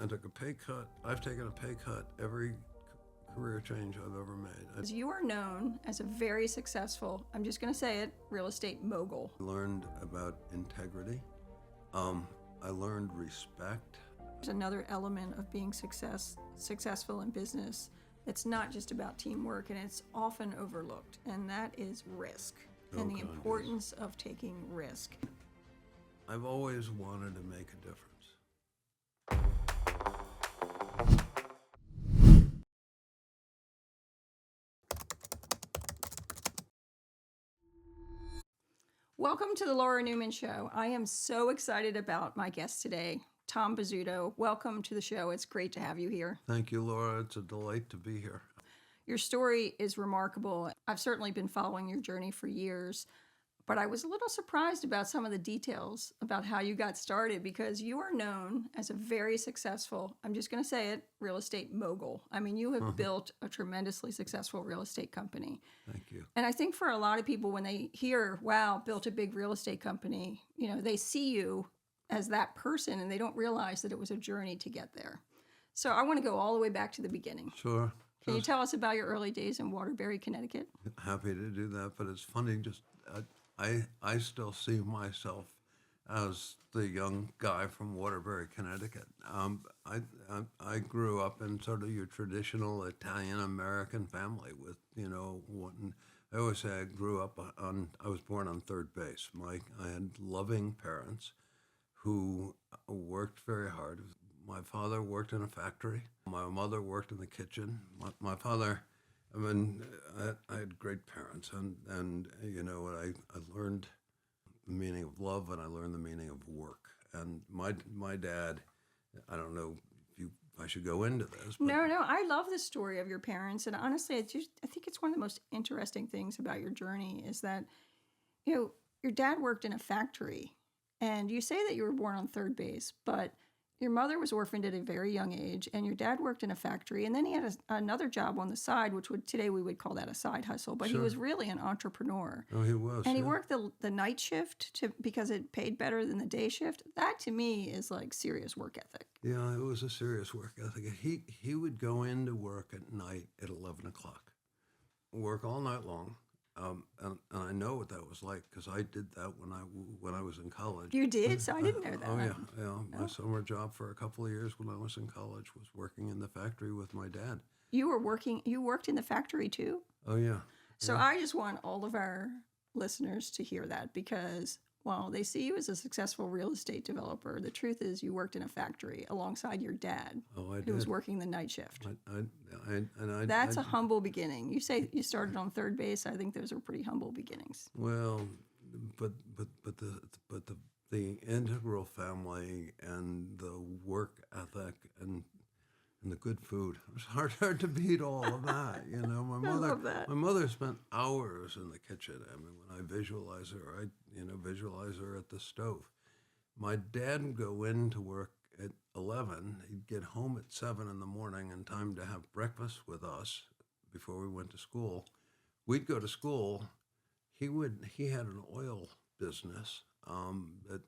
I took a pay cut. I've taken a pay cut every career change I've ever made. You are known as a very successful, I'm just going to say it, real estate mogul. I learned about integrity. I learned respect. There's another element of being successful in business that's not just about teamwork, and it's often overlooked, and that is risk and the importance of taking risk. I've always wanted to make a difference. Welcome to the Laura Neuman Show. I am so excited about my guest today, Tom Bozzuto. Welcome to the show. It's great to have you here. Thank you, Laura. It's a delight to be here. Your story is remarkable. I've certainly been following your journey for years, but I was a little surprised about some of the details about how you got started, because you are known as a very successful, I'm just going to say it, real estate mogul. I mean, you have built a tremendously successful real estate company. Thank you. And I think for a lot of people, when they hear, wow, built a big real estate company, you know, they see you as that person and they don't realize that it was a journey to get there. So I want to go all the way back to the beginning. Sure. Can you tell us about your early days in Waterbury, Connecticut? Happy to do that, but it's funny, just I still see myself as the young guy from Waterbury, Connecticut. I grew up in sort of your traditional Italian-American family with, you know, I always say I was born on third base. I had loving parents who worked very hard. My father worked in a factory. My mother worked in the kitchen. My father, I mean, I had great parents, and you know, I learned the meaning of love, and I learned the meaning of work. And my dad, I don't know if I should go into this. But No, I love the story of your parents, and honestly, I think it's one of the most interesting things about your journey is that, you know, your dad worked in a factory, and you say that you were born on third base, but your mother was orphaned at a very young age, and your dad worked in a factory, and then he had another job on the side, which today we would call that a side hustle, but Sure. He was really an entrepreneur. Oh, he was. And he yeah. worked the night shift because it paid better than the day shift. That to me is like serious work ethic. Yeah, it was a serious work ethic. He would go into work at night at 11 o'clock, work all night long. And I know what that was like because I did that when I was in college. You did? So I didn't know that. Oh yeah. My summer job for a couple of years when I was in college was working in the factory with my dad. You worked in the factory too? Oh yeah. So I just want all of our listeners to hear that, because while they see you as a successful real estate developer, the truth is you worked in a factory alongside your dad, who was working the night shift. That's a humble beginning. You say you started on third base. I think those are pretty humble beginnings. Well, but the integral family and the work ethic and the good food. It was hard to beat all of that. You know, I love that. My mother spent hours in the kitchen. I mean, when I visualize her, I visualize her at the stove. My dad would go in to work at 11. He'd get home at 7 in the morning in time to have breakfast with us before we went to school. We'd go to school. He had an oil business that,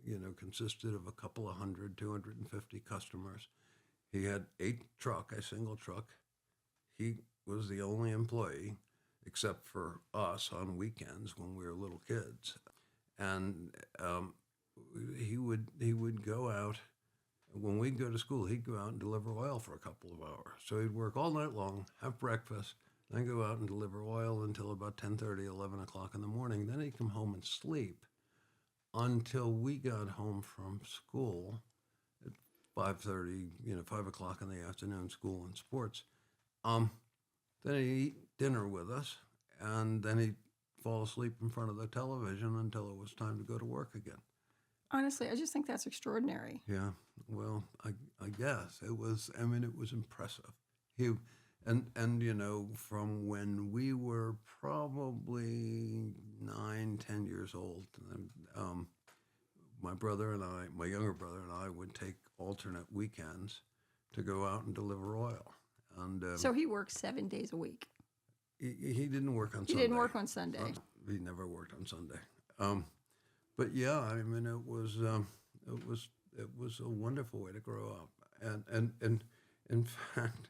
you know, consisted of a couple of 250 customers. He had a single truck. He was the only employee, except for us on weekends when we were little kids. And he would go out. When we'd go to school, he'd go out and deliver oil for a couple of hours. So he'd work all night long, have breakfast, then go out and deliver oil until about 10:30, 11 o'clock in the morning. Then he'd come home and sleep until we got home from school. 5:30, 5 o'clock in the afternoon, school and sports. Then he'd eat dinner with us, and then he'd fall asleep in front of the television until it was time to go to work again. Honestly, I just think that's extraordinary. Yeah, well, I guess it was. I mean, it was impressive. And you know, from when we were probably 9, 10 years old, my younger brother and I would take alternate weekends to go out and deliver oil. And so he worked 7 days a week. He didn't work on Sunday. He didn't work on Sunday. He never worked on Sunday. But yeah, I mean, it was a wonderful way to grow up. And in fact,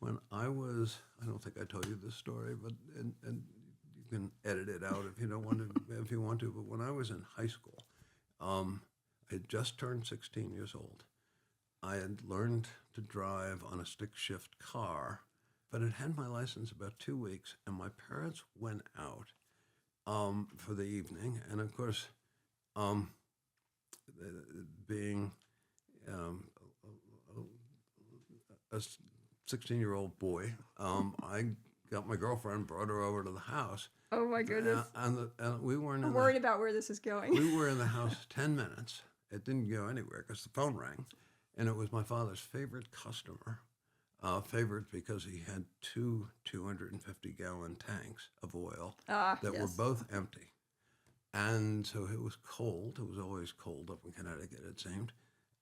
when I was, I don't think I told you this story, but and you can edit it out if you don't want to, if you want to. But when I was in high school, I had just turned 16 years old. I had learned to drive on a stick shift car, but had had my license about 2 weeks, and my parents went out for the evening, and of course, um, being um, a 16-year-old boy, I got my girlfriend, brought her over to the house. Oh my goodness. And we weren't I'm in worried about where this is going. we were in the house 10 minutes. It didn't go anywhere because the phone rang. And it was my father's favorite customer. Favorite because he had two 250-gallon tanks of oil that were Yes. both empty. And so it was cold. It was always cold up in Connecticut, it seemed.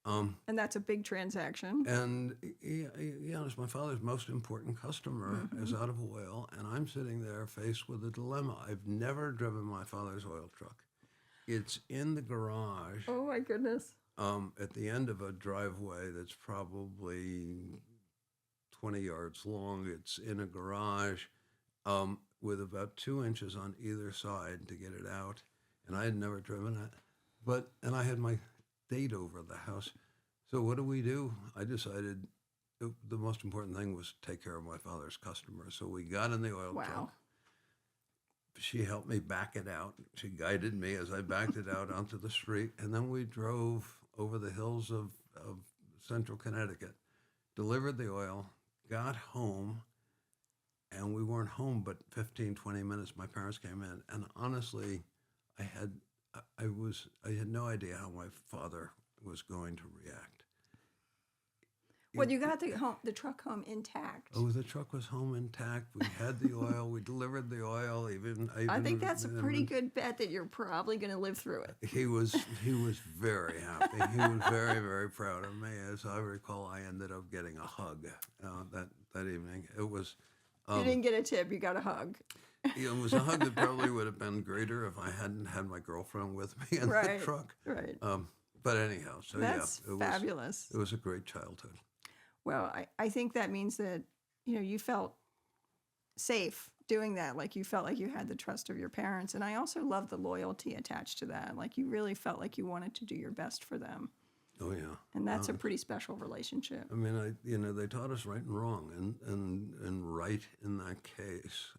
And that's a big transaction. And yeah, it's my father's most important customer is out of oil, and I'm sitting there faced with a dilemma. I've never driven my father's oil truck. It's in the garage Oh my goodness. at the end of a driveway that's probably 20 yards long. It's in a garage with about 2 inches on either side to get it out, and I had never driven it. And I had my date over at the house. So what do? I decided the most important thing was to take care of my father's customers. So we got in the oil Wow. truck. She helped me back it out. She guided me as I backed it out onto the street. And then we drove over the hills of central Connecticut, delivered the oil, got home, and we weren't home but 15, 20 minutes. My parents came in. And honestly, I had no idea how my father was going to react. Well, you got the truck home intact. Oh, the truck was home intact. We had the oil. We delivered the oil. I think that's a pretty good bet that you're probably going to live through it. He was very happy. He was very, very proud of me. As I recall, I ended up getting a hug that evening. It was. You didn't get a tip. You got a hug. It was a hug that probably would have been greater if I hadn't had my girlfriend with me in the truck. Right. But anyhow, so That's yeah, fabulous. It was a great childhood. Well, I think that means that, you felt safe doing that. Like you felt like you had the trust of your parents. And I also love the loyalty attached to that. Like you really felt like you wanted to do your best for them. Oh yeah. And that's a pretty special relationship. I mean, they taught us right and wrong, and right in that case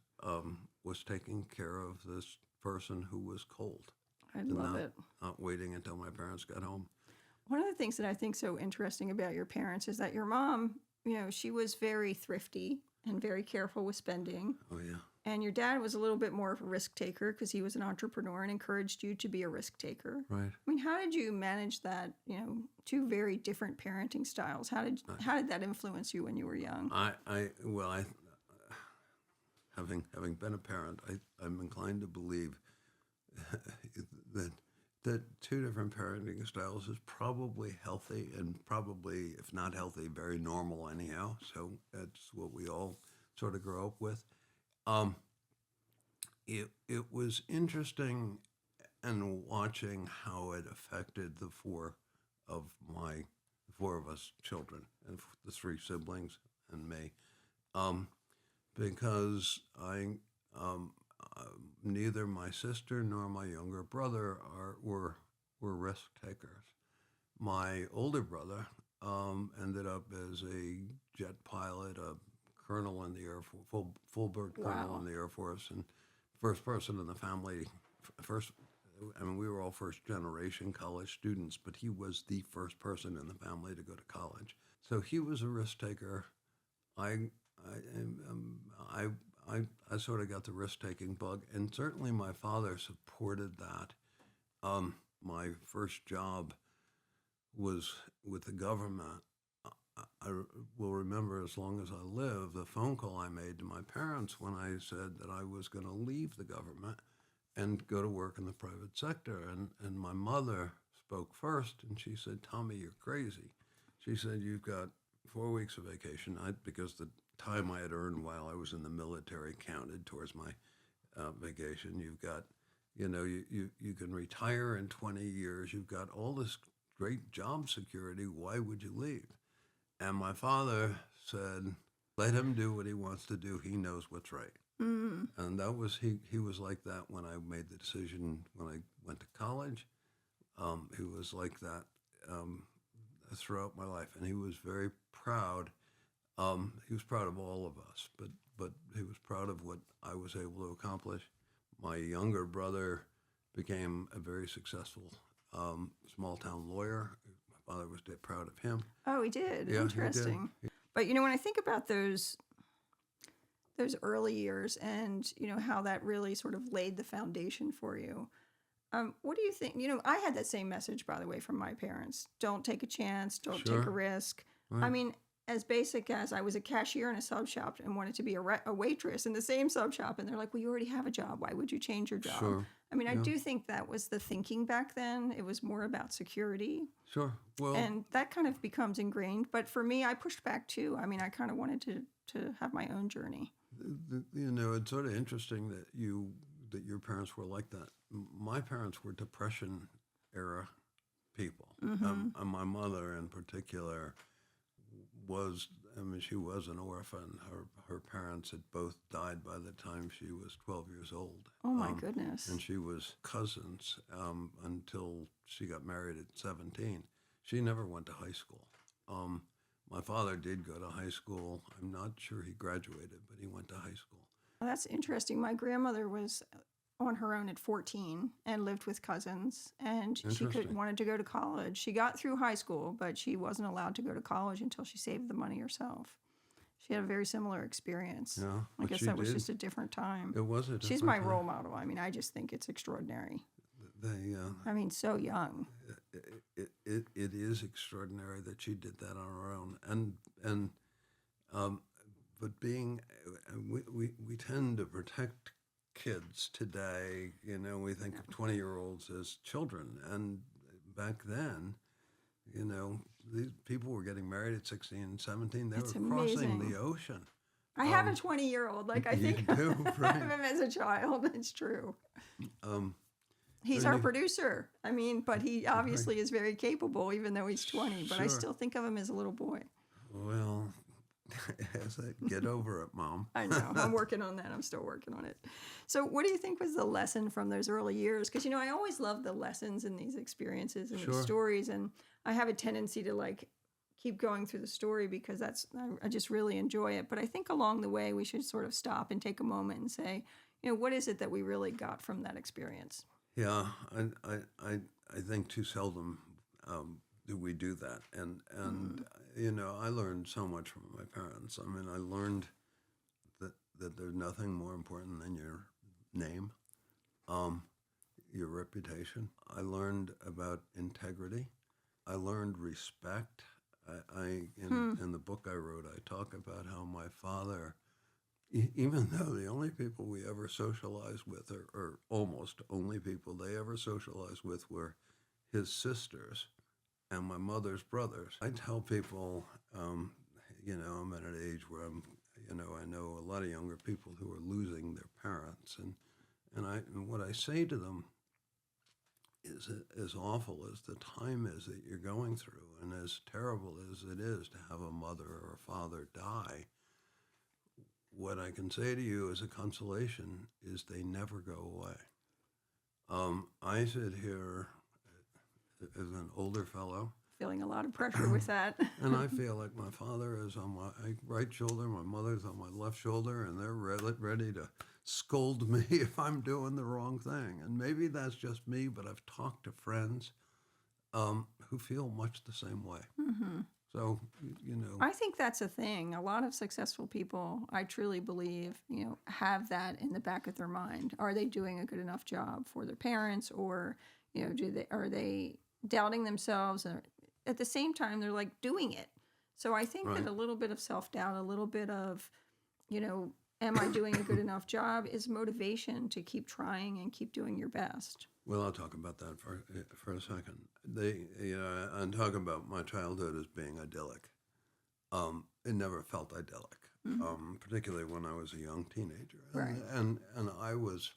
was taking care of this person who was cold. I love it. Not waiting until my parents got home. One of the things that I think so interesting about your parents is that your mom, she was very thrifty and very careful with spending. Oh yeah. And your dad was a little bit more of a risk taker because he was an entrepreneur and encouraged you to be a risk taker. Right. I mean, how did you manage that? Two very different parenting styles. How did that influence you when you were young? Having been a parent, I'm inclined to believe that two different parenting styles is probably healthy, and probably, if not healthy, very normal anyhow. So that's what we all sort of grow up with. It was interesting and watching how it affected the four of us children, and the three siblings and me, because neither my sister nor my younger brother were risk takers. My older brother ended up as a jet pilot, a colonel in the Air Force, full bird colonel in the Air Force, and first person in the family. We were all first generation college students, but he was the first person in the family to go to college. So he was a risk taker. I sort of got the risk-taking bug, and certainly my father supported that. My first job was with the government. I will remember as long as I live the phone call I made to my parents when I said that I was going to leave the government and go to work in the private sector. And my mother spoke first, and she said, "Tommy, you're crazy." She said, "You've got 4 weeks of vacation," because the time I had earned while I was in the military counted towards my vacation. You've got, you can retire in 20 years. You've got all this great job security. Why would you leave? And my father said, let him do what he wants to do. He knows what's right. Mm. And that was, he was like that when I made the decision when I went to college. He was like that throughout my life. And he was very proud. He was proud of all of us, but he was proud of what I was able to accomplish. My younger brother became a very successful small-town lawyer. My father was proud of him. Oh, he did. Yeah, Interesting. he did. But when I think about those early years and how that really sort of laid the foundation for you, what do you think? I had that same message, by the way, from my parents. Don't take a chance. Don't take a Sure. risk. Right. I mean, as basic as I was a cashier in a sub shop and wanted to be a waitress in the same sub shop, and they're like, well, you already have a job. Why would you change your job? Sure. I mean, I Yeah. do think that was the thinking back then. It was more about security. Sure. Well, And that kind of becomes ingrained. But for me, I pushed back too. I mean, I kind of wanted to have my own journey. it's sort of interesting that your parents were like that. My parents were Depression era people. Mm-hmm. And my mother in particular she was an orphan. Her parents had both died by the time she was 12 years old. Oh, my goodness. And she was cousins until she got married at 17. She never went to high school. My father did go to high school. I'm not sure he graduated, but he went to high school. Well, that's interesting. My grandmother was on her own at 14 and lived with cousins, and she Interesting. wanted to go to college. She got through high school, but she wasn't allowed to go to college until she saved the money herself. She had a very similar experience. Yeah, I but guess she that was did. just a different time. It was a She's different my time. role model. I mean, I just think it's extraordinary. They, I mean, so young. it is extraordinary that she did that on her own. But we tend to protect kids today. We think of 20-year-olds as children, and back then, these people were getting married at 16 and 17. They It's were crossing amazing. the ocean. I have a 20-year-old. Like, I You think do, of right. him as a child. It's true. Um, He's and our you- producer. I mean, but he obviously is very capable, even though he's 20. But I Sure. still think of him as a little boy. well, get over it, Mom. I know. I'm working on that. I'm still working on it. So what do you think was the lesson from those early years? Because, I always love the lessons in these experiences and these Sure. stories. And I have a tendency to, keep going through the story because I just really enjoy it. But I think along the way, we should sort of stop and take a moment and say, what is it that we really got from that experience? Yeah, I think too seldom do we do that, and I learned so much from my parents. I mean, I learned that there's nothing more important than your name, your reputation. I learned about integrity. I learned respect. In the book I wrote, I talk about how my father, even though the only people we ever socialized with, or almost only people they ever socialized with, were his sisters and my mother's brothers. I tell people, I'm at an age where I know a lot of younger people who are losing their parents, and what I say to them is, as awful as the time is that you're going through, and as terrible as it is to have a mother or a father die, what I can say to you as a consolation is they never go away. I sit here as an older fellow, Feeling a lot of pressure with that. and I feel like my father is on my right shoulder, my mother's on my left shoulder, and they're ready to scold me if I'm doing the wrong thing. And maybe that's just me, but I've talked to friends who feel much the same way. Mm-hmm. So, I think that's a thing. A lot of successful people, I truly believe, have that in the back of their mind. Are they doing a good enough job for their parents, or are they doubting themselves? Or at the same time, they're doing it. So I think Right. that a little bit of self-doubt, a little bit of, am I doing a good enough job, is motivation to keep trying and keep doing your best. Well, I'll talk about that for a second. I'm talking about my childhood as being idyllic. It never felt idyllic, particularly when I was a young teenager. Right. And I was.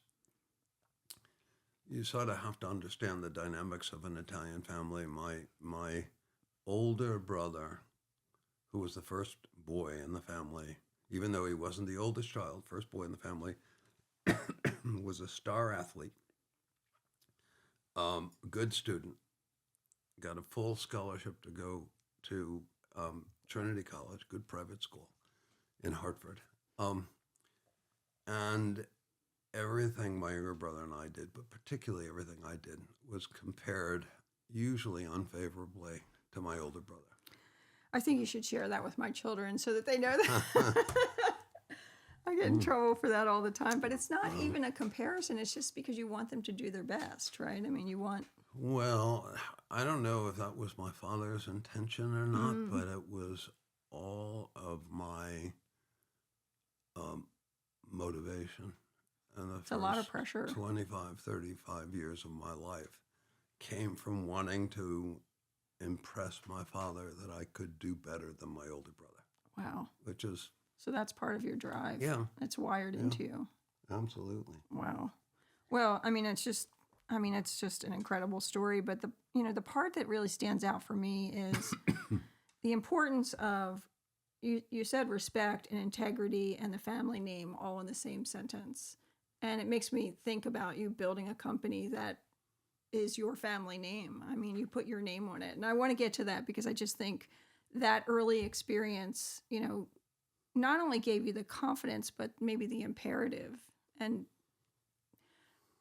You sort of have to understand the dynamics of an Italian family. My older brother, who was the first boy in the family, even though he wasn't the oldest child, first boy in the family, was a star athlete, good student, got a full scholarship to go to Trinity College, good private school in Hartford. And everything my younger brother and I did, but particularly everything I did, was compared usually unfavorably to my older brother. I think you should share that with my children so that they know that. I get in trouble for that all the time, but it's not even a comparison. It's just because you want them to do their best, right? I mean, you want... Well, I don't know if that was my father's intention or not, but it was all of my motivation. And It's a lot of pressure. 25, 35 years of my life came from wanting to impress my father that I could do better than my older brother. Wow. Which is... So that's part of your drive. Yeah. It's wired into you. Absolutely. Wow. Well, it's just an incredible story. But the part that really stands out for me is the importance of, you said respect and integrity and the family name all in the same sentence. And it makes me think about you building a company that is your family name. I mean, you put your name on it. And I want to get to that because I just think that early experience, not only gave you the confidence, but maybe the imperative. And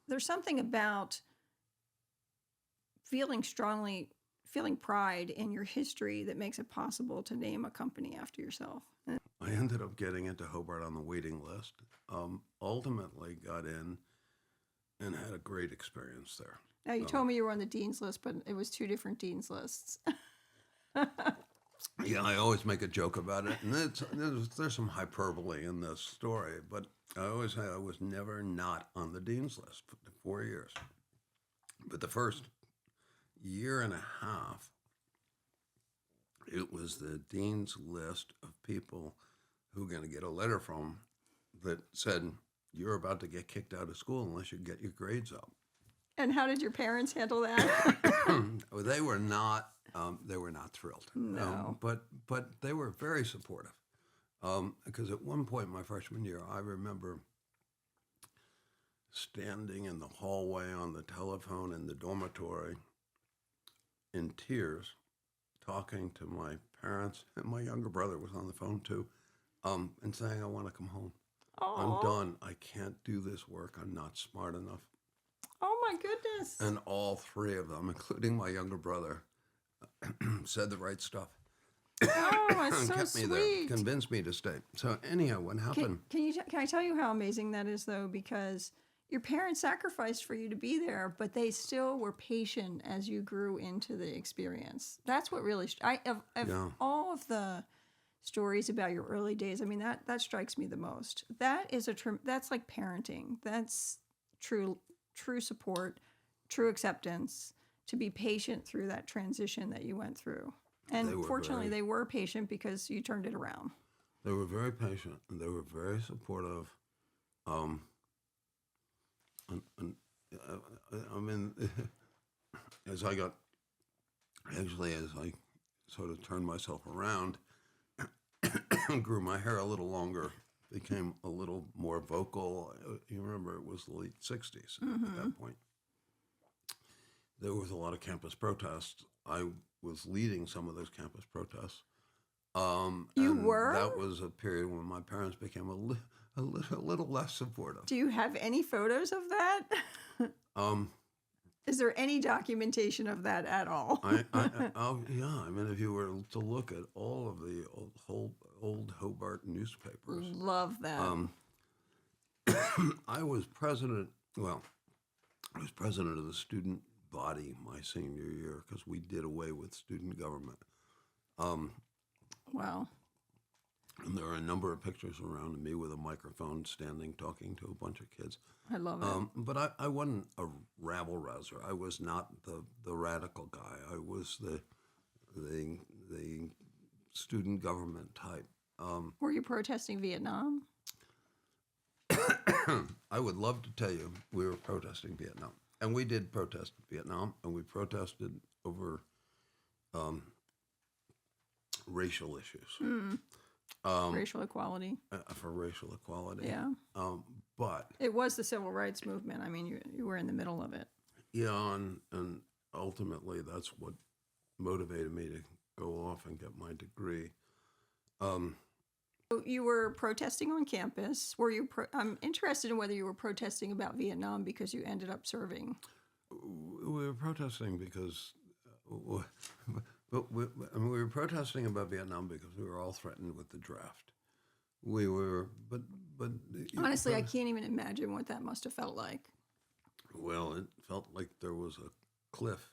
there's something about feeling pride in your history that makes it possible to name a company after yourself. I ended up getting into Hobart on the waiting list. Ultimately got in and had a great experience there. Now, you told me you were on the dean's list, but it was 2 different dean's lists. Yeah, I always make a joke about it, and there's some hyperbole in this story, but I always say I was never not on the dean's list for 4 years. But the first year and a half, it was the dean's list of people who were going to get a letter from that said, you're about to get kicked out of school unless you get your grades up. And how did your parents handle that? They were not thrilled. No. But they were very supportive. Because at one point my freshman year, I remember standing in the hallway on the telephone in the dormitory in tears, talking to my parents, and my younger brother was on the phone too, and saying, I want to come home. Aww. I'm done. I can't do this work. I'm not smart enough. Oh my goodness. And all 3 of them, including my younger brother, said the right stuff. Oh, it's so kept me sweet. there, convinced me to stay. So anyhow, what happened? Can I tell you how amazing that is, though? Because your parents sacrificed for you to be there, but they still were patient as you grew into the experience. That's what really, all of the stories about your early days, that strikes me the most. That's like parenting. That's true support, true acceptance, to be patient through that transition that you went through. And fortunately, they were patient because you turned it around. They were very patient, and they were very supportive. As I sort of turned myself around, grew my hair a little longer, became a little more vocal. You remember it was the late 60s at that point. There was a lot of campus protests. I was leading some of those campus protests. You were? That was a period when my parents became a little less supportive. Do you have any photos of that? Is there any documentation of that at all? If you were to look at all of the old Hobart newspapers. Love that. I was president of the student body my senior year because we did away with student government. Wow. And there are a number of pictures around me with a microphone standing talking to a bunch of kids. I love it. But I wasn't a rabble-rouser. I was not the radical guy. I was the student government type. Were you protesting Vietnam? I would love to tell you we were protesting Vietnam. And we did protest Vietnam, and we protested over racial issues, Racial equality. for racial equality. Yeah. But It was the civil rights movement. I mean, you were in the middle of it. yeah, and ultimately that's what motivated me to go off and get my degree. So you were protesting on campus. Were you? I'm interested in whether you were protesting about Vietnam because you ended up serving. We were protesting because, we were protesting about Vietnam because we were all threatened with the draft. We were, but Honestly, I can't even imagine what that must have felt like. well, it felt like there was a cliff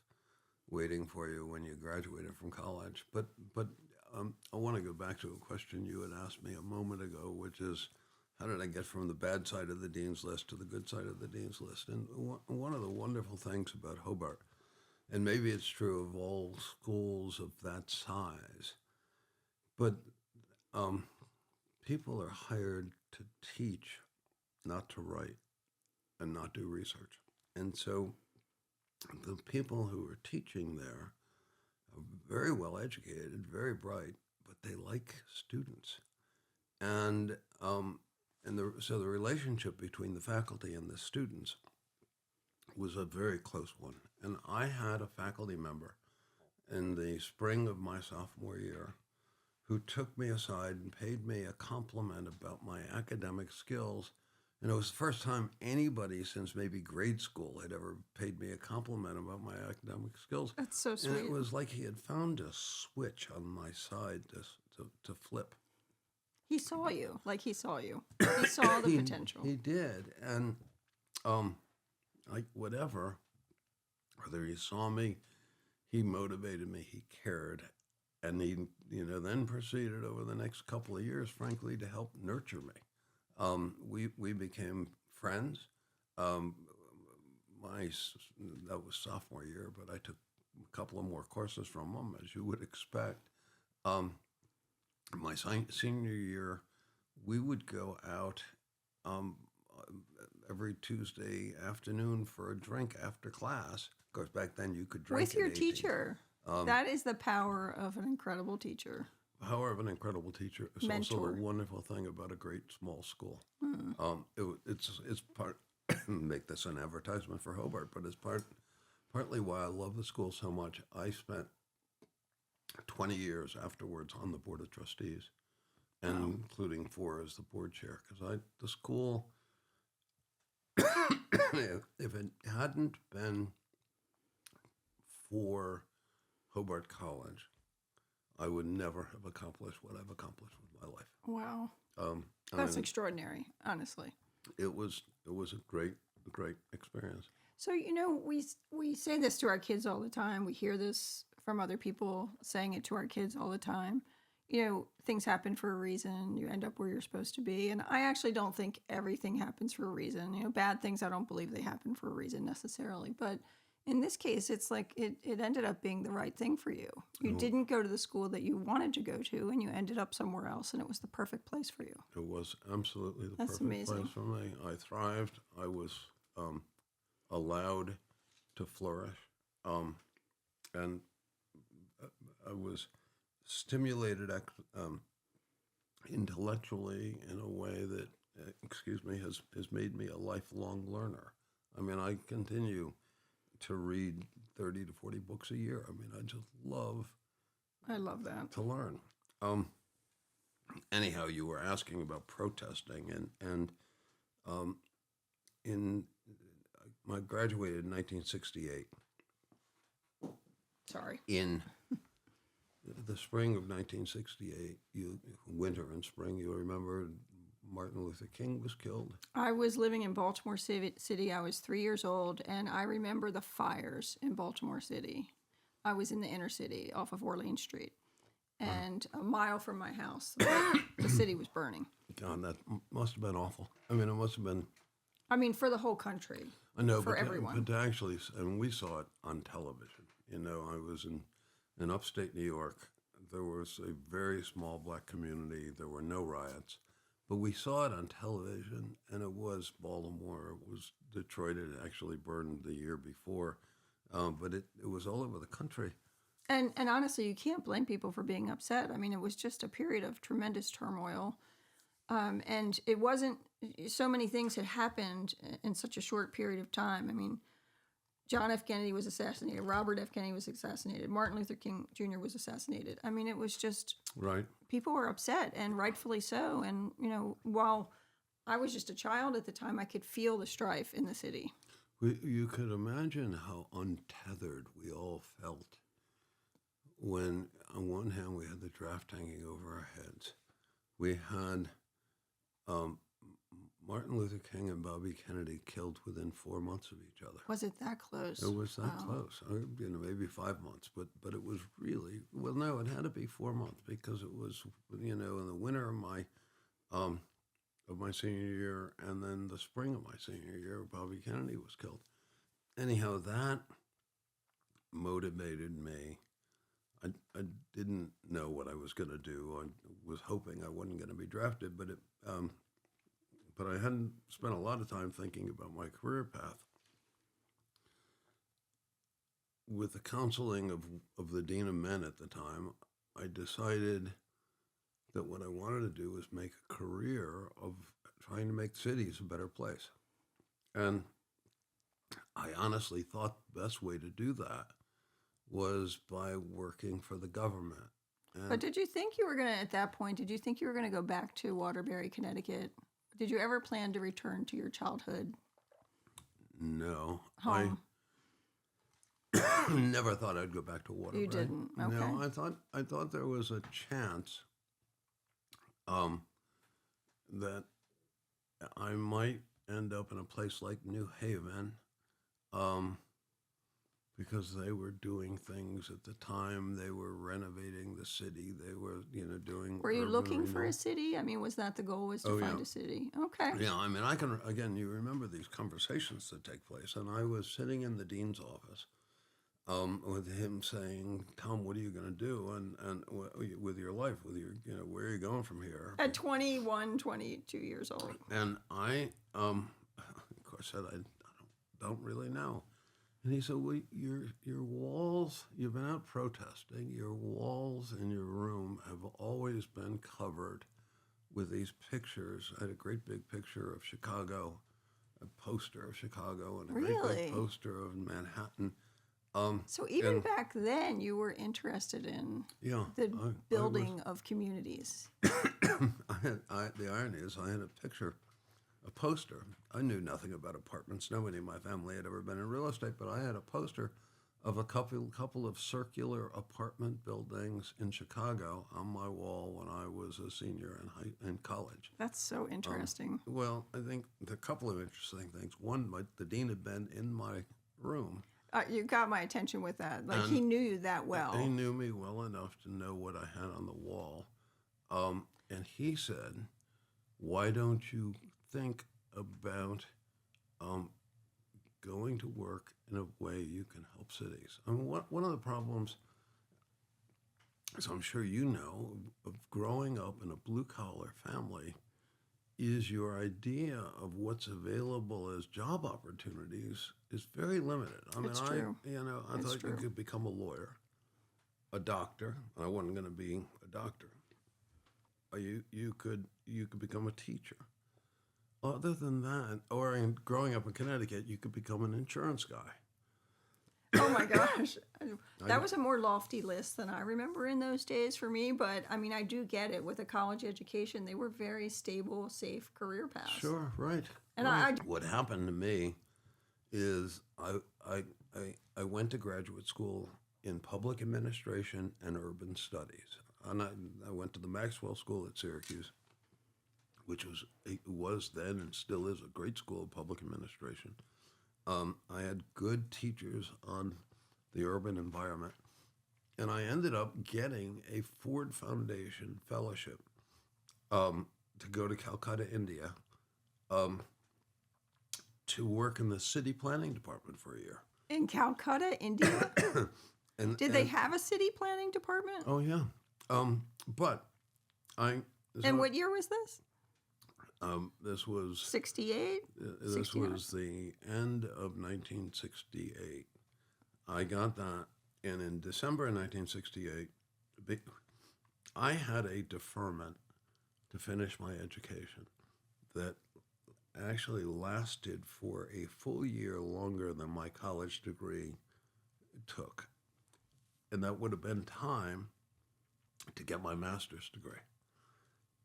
waiting for you when you graduated from college. But I want to go back to a question you had asked me a moment ago, which is, how did I get from the bad side of the dean's list to the good side of the dean's list? And one of the wonderful things about Hobart, and maybe it's true of all schools of that size, but people are hired to teach, not to write, and not do research. And so the people who are teaching there are very well educated, very bright, but they like students. And so the relationship between the faculty and the students was a very close one. And I had a faculty member in the spring of my sophomore year who took me aside and paid me a compliment about my academic skills. And it was the first time anybody since maybe grade school had ever paid me a compliment about my academic skills. That's so sweet. And it was like he had found a switch on my side to flip. He saw you, like he saw you. He saw the potential. He did. And like whatever, whether he saw me, he motivated me, he cared. And he, then proceeded over the next couple of years, frankly, to help nurture me. We became friends. That was sophomore year, but I took a couple of more courses from him, as you would expect. My senior year, we would go out every Tuesday afternoon for a drink after class. Of course, back then you could drink With your at 18. teacher. That is the power of an incredible teacher. Power of an incredible teacher is also a wonderful thing about a great small school. It's part, make this an advertisement for Hobart, but it's partly why I love the school so much. I spent 20 years afterwards on the board of trustees, and including 4 as the board chair, because the school, if it hadn't been for Hobart College, I would never have accomplished what I've accomplished with my life. Wow. That's extraordinary, honestly. It was a great experience. So, we say this to our kids all the time. We hear this from other people saying it to our kids all the time. Things happen for a reason. You end up where you're supposed to be. And I actually don't think everything happens for a reason. Bad things, I don't believe they happen for a reason necessarily. But in this case, it's like it ended up being the right thing for you. You didn't go to the school that you wanted to go to, and you ended up somewhere else, and it was the perfect place for you. It was absolutely the That's perfect amazing. place for me. I thrived. I was allowed to flourish. And I was stimulated intellectually in a way that, has made me a lifelong learner. I mean, I continue to read 30 to 40 books a year. I mean, I love that. To learn. Anyhow, you were asking about protesting, and I graduated in 1968. Sorry. In the spring of 1968, winter and spring, you remember Martin Luther King was killed. I was living in Baltimore City. I was 3 years old, and I remember the fires in Baltimore City. I was in the inner city off of Orleans Street, and a mile from my house, the city was burning. God, that must have been awful. I mean, it must have been... for the whole country. I know, for everyone. But to actually, and we saw it on television. I was in upstate New York. There was a very small black community. There were no riots. But we saw it on television, and it was Baltimore. It was Detroit. It actually burned the year before. But it was all over the country. And honestly, you can't blame people for being upset. I mean, it was just a period of tremendous turmoil. And it wasn't, so many things had happened in such a short period of time. I mean, John F. Kennedy was assassinated. Robert F. Kennedy was assassinated. Martin Luther King Jr. was assassinated. I mean, it was just, Right. people were upset, and rightfully so. And, while I was just a child at the time, I could feel the strife in the city. You could imagine how untethered we all felt when, on one hand, we had the draft hanging over our heads. We had Martin Luther King and Bobby Kennedy killed within 4 months of each other. Was it that close? It was that close. Maybe 5 months, but it was really, well, no, it had to be 4 months because it was, in the winter of my senior year, and then the spring of my senior year, Bobby Kennedy was killed. Anyhow, that motivated me. I didn't know what I was going to do. I was hoping I wasn't going to be drafted, but I hadn't spent a lot of time thinking about my career path. With the counseling of the Dean of Men at the time, I decided that what I wanted to do was make a career of trying to make cities a better place. And I honestly thought the best way to do that was by working for the government. But did you think you were going to, at that point, did you think you were going to go back to Waterbury, Connecticut? Did you ever plan to return to your childhood No. home? I never thought I'd go back to Waterbury. You didn't? Okay. No, I thought there was a chance that I might end up in a place like New Haven, because they were doing things at the time. They were renovating the city. They were, doing. Were you urban looking for renewal. a city? I mean, was that the goal, was to find a city? Okay. Yeah, I mean, I can, again, you remember these conversations that take place, and I was sitting in the dean's office with him saying, "Tom, what are you going to do and with your life, with your, where are you going from here?" At 21, 22 years old. And I, of course, said, I don't really know. And he said, "Well, your walls, you've been out protesting, your walls in your room have always been covered with these pictures." I had a great big picture of Chicago, a poster of Chicago, and a great big poster of Manhattan. So even back then, you were interested in the building of communities. The irony is I had a poster. I knew nothing about apartments. Nobody in my family had ever been in real estate, but I had a poster of a couple of circular apartment buildings in Chicago on my wall when I was a senior in college. That's so interesting. Well, I think there are a couple of interesting things. One, the dean had been in my room. You got my attention with that. Like, he knew you that well. He knew me well enough to know what I had on the wall. And he said, "Why don't you think about going to work in a way you can help cities?" I mean, one of the problems, as I'm sure you know, of growing up in a blue-collar family is your idea of what's available as job opportunities is very limited. I mean, It's true. I thought you could become a lawyer, a doctor. I wasn't going to be a doctor. You could become a teacher. Other than that, growing up in Connecticut, you could become an insurance guy. Oh my gosh. That was a more lofty list than I remember in those days for me. But I mean, I do get it. With a college education, they were very stable, safe career paths. Sure, right. And right. What happened to me is I went to graduate school in public administration and urban studies. And I went to the Maxwell School at Syracuse, which was then and still is a great school of public administration. I had good teachers on the urban environment, and I ended up getting a Ford Foundation fellowship to go to Calcutta, India, to work in the city planning department for a year. In Calcutta, India? Did they have a city planning department? Oh, yeah. But I... And what year was this? This was 68. This was the end of 1968. I got that, And in December of 1968, I had a deferment to finish my education that actually lasted for a full year longer than my college degree took. And that would have been time to get my master's degree.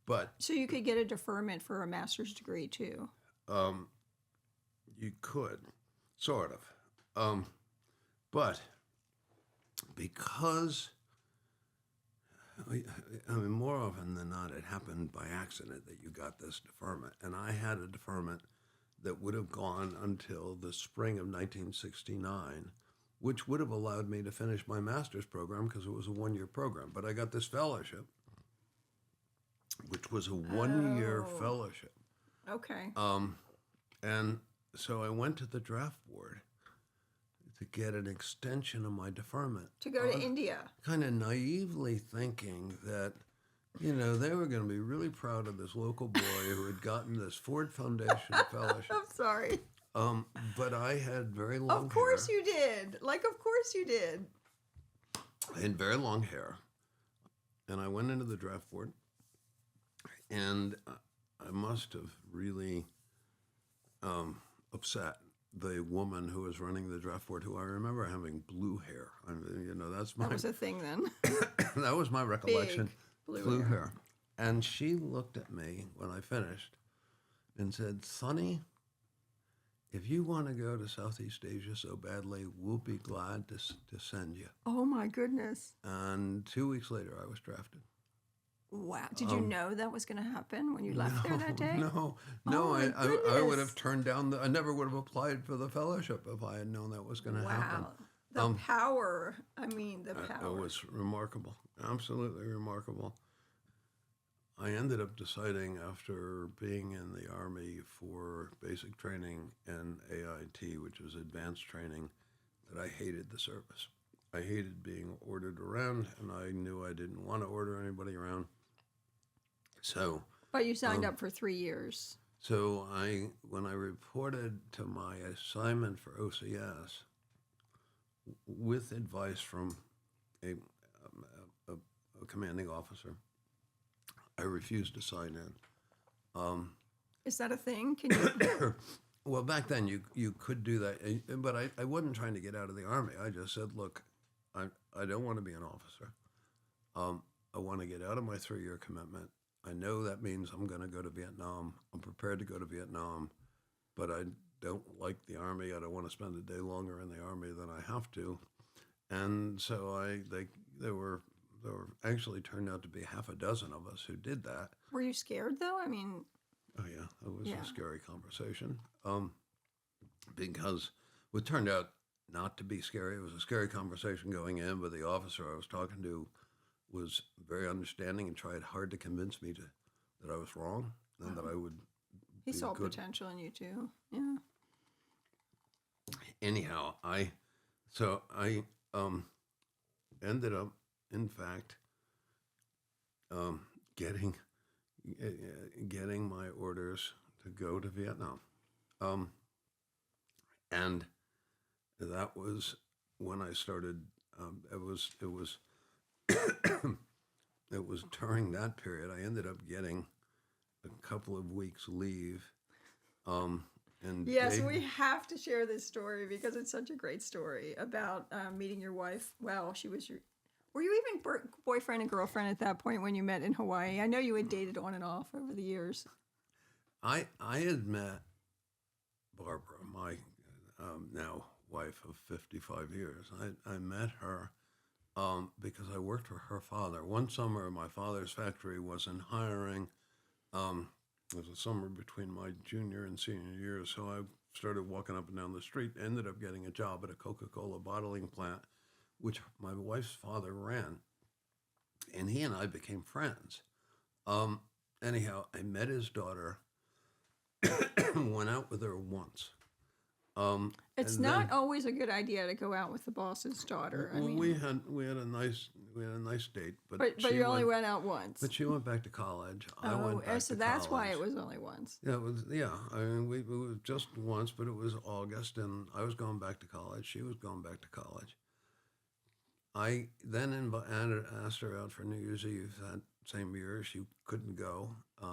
But So you could get a deferment for a master's degree too. you could, sort of. But because, I mean, more often than not, it happened by accident that you got this deferment. And I had a deferment that would have gone until the spring of 1969, which would have allowed me to finish my master's program because it was a one-year program. But I got this fellowship, which was a one-year fellowship. Okay. And so I went to the draft board to get an extension of my deferment. To go to India. Kind of naively thinking that, you know, they were going to be really proud of this local boy who had gotten this Ford Foundation fellowship. I'm sorry. But I had very long hair. Of course you did. Like, of course you did. I had very long hair. And I went into the draft board. And I must have really upset the woman who was running the draft board, who I remember having blue hair. I mean, you know, that's my... That was a thing then. That was my recollection. Big blue hair. And she looked at me when I finished and said, "Sonny, if you want to go to Southeast Asia so badly, we'll be glad to send you." Oh my goodness. And 2 weeks later, I was drafted. Wow. Did you know that was going to happen when you left there that day? No. Oh, my I would goodness. have turned down I never would have applied for the fellowship if I had known that was going to happen. Wow. The power. I mean, the power. It was remarkable. Absolutely remarkable. I ended up deciding after being in the Army for basic training and AIT, which was advanced training, that I hated the service. I hated being ordered around, and I knew I didn't want to order anybody around. So, But you signed up for 3 years. So when I reported to my assignment for OCS, with advice from a commanding officer, I refused to sign in. Is that a thing? Can you? Well, back then you could do that, but I wasn't trying to get out of the Army. I just said, look, I don't want to be an officer. I want to get out of my 3-year commitment. I know that means I'm going to go to Vietnam. I'm prepared to go to Vietnam, but I don't like the Army. I don't want to spend a day longer in the Army than I have to. And so there were actually turned out to be half a dozen of us who did that. Were you scared though? I mean. Oh yeah, it was a scary conversation. Because what turned out not to be scary, it was a scary conversation going in, but the officer I was talking to was very understanding and tried hard to convince me that I was wrong and that I would. He saw potential in you too. Yeah. Anyhow, I ended up, in fact, getting my orders to go to Vietnam, and that was when I started. It was during that period I ended up getting a couple of weeks leave. And yes, we have to share this story because it's such a great story about meeting your wife. Well, she was your. Were you even boyfriend and girlfriend at that point when you met in Hawaii? I know you had dated on and off over the years. I had met Barbara, my now wife of 55 years. I met her because I worked for her father. One summer, my father's factory wasn't hiring. It was a summer between my junior and senior years, so I started walking up and down the street, ended up getting a job at a Coca-Cola bottling plant, which my wife's father ran. And he and I became friends. Anyhow, I met his daughter, went out with her once. It's not always a good idea to go out with the boss's daughter. Well, I mean, we had a nice date, but you only went out once. But she went back to college. I went back so to that's college. why it was only once. Yeah, it was. Yeah, I mean, it was just once, but it was August, and I was going back to college. She was going back to college. I then asked her out for New Year's Eve that same year. She couldn't go.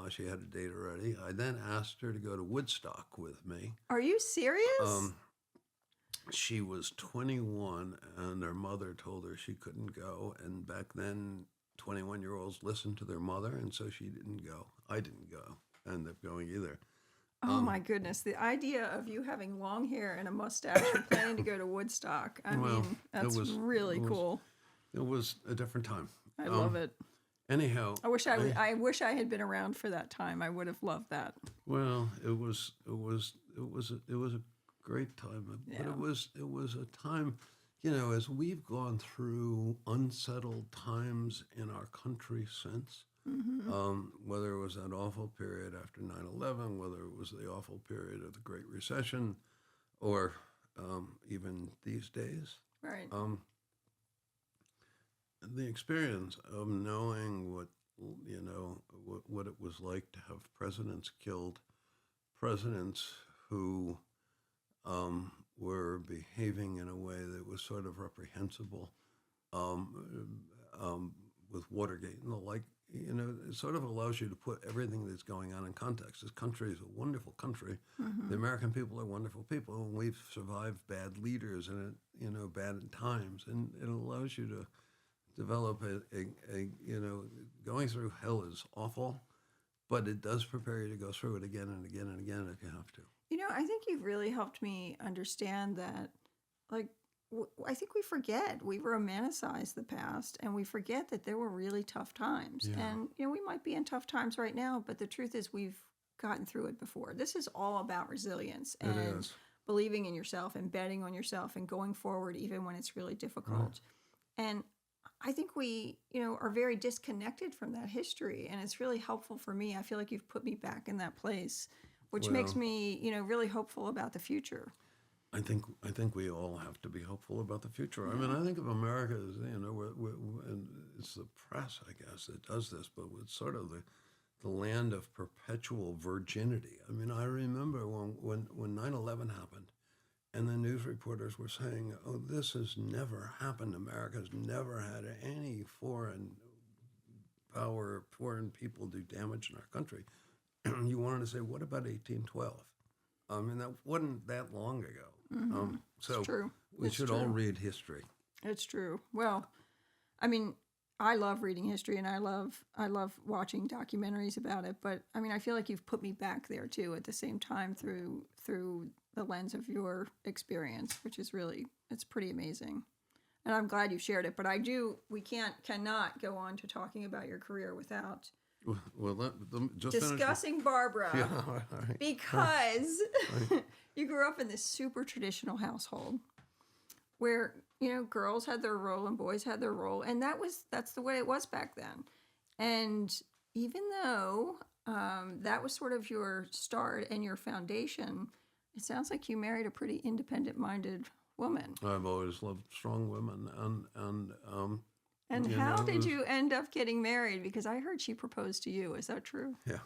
She had a date already. I then asked her to go to Woodstock with me. Are you serious? She was 21, and her mother told her she couldn't go. And back then, 21-year-olds listened to their mother, and so she didn't go. I didn't go. End up going either. Oh my goodness. The idea of you having long hair and a mustache and planning to go to Woodstock. I mean, that's really cool. It was a different time. I love it. Anyhow, I wish I had been around for that time. I would have loved that. Well, it was a great time, but it was a time, as we've gone through unsettled times in our country since. Whether it was that awful period after 9/11, whether it was the awful period of the Great Recession, or even these days. Right. The experience of knowing what it was like to have presidents killed, presidents who were behaving in a way that was sort of reprehensible, with Watergate and the like. It sort of allows you to put everything that's going on in context. This country is a wonderful country. The American people are wonderful people, and we've survived bad leaders and bad times, and it allows you to develop going through hell is awful, but it does prepare you to go through it again and again and again if you have to. I think you've really helped me understand that, I think we forget. We romanticize the past, and we forget that there were really tough times. Yeah. And, we might be in tough times right now, but the truth is we've gotten through it before. This is all about resilience and believing in yourself and betting on yourself and going forward even when it's really difficult. Right. And I think we, are very disconnected from that history, and it's really helpful for me. I feel like you've put me back in that place, which makes me, really hopeful about the future. I think we all have to be hopeful about the future. Yeah. I mean, I think of America as, and it's the press, I guess, that does this, but it's sort of the land of perpetual virginity. I mean, I remember when 9/11 happened, and the news reporters were saying, "Oh, this has never happened. America's never had any foreign power, foreign people do damage in our country." You wanted to say, what about 1812? I mean, that wasn't that long ago. So it's true. We should all read history. It's true. Well, I mean, I love reading history, and I love watching documentaries about it. But I mean, I feel like you've put me back there too at the same time through the lens of your experience, which is it's pretty amazing. And I'm glad you shared it. But we cannot go on to talking about your career without just discussing Barbara. Yeah, all right. Because you grew up in this super traditional household where, girls had their role and boys had their role. And that's the way it was back then. And even though that was sort of your start and your foundation, it sounds like you married a pretty independent-minded woman. I've always loved strong women. And how did you end up getting married? Because I heard she proposed to you. Is that true? Yeah.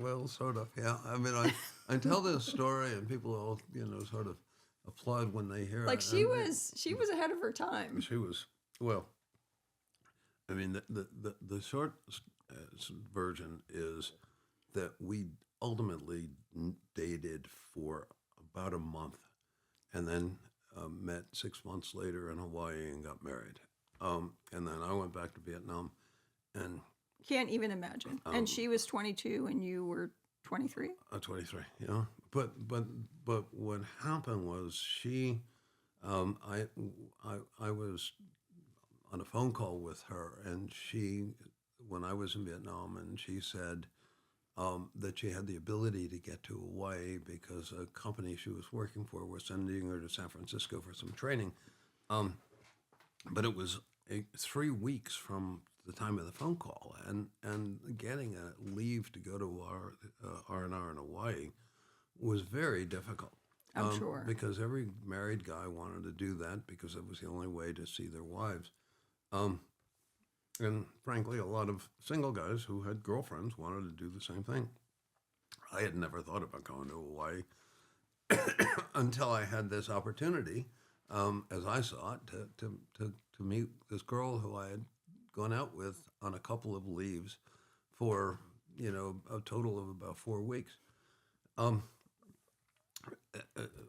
Well, sort of. Yeah. I mean, I tell this story, and people all, sort of applaud when they hear it. She was ahead of her time. She was. Well, I mean, the short version is that we ultimately dated for about a month, and then met 6 months later in Hawaii and got married. And then I went back to Vietnam, and can't even imagine. And she was 22, and you were 23. 23, yeah. But what happened was she, I was on a phone call with her, and when I was in Vietnam, and she said that she had the ability to get to Hawaii because a company she was working for was sending her to San Francisco for some training. But it was 3 weeks from the time of the phone call, and getting a leave to go to our R&R in Hawaii was very difficult. I'm sure. Because every married guy wanted to do that because it was the only way to see their wives. And frankly, a lot of single guys who had girlfriends wanted to do the same thing. I had never thought about going to Hawaii until I had this opportunity, as I saw it, to to meet this girl who I had gone out with on a couple of leaves for, a total of about 4 weeks.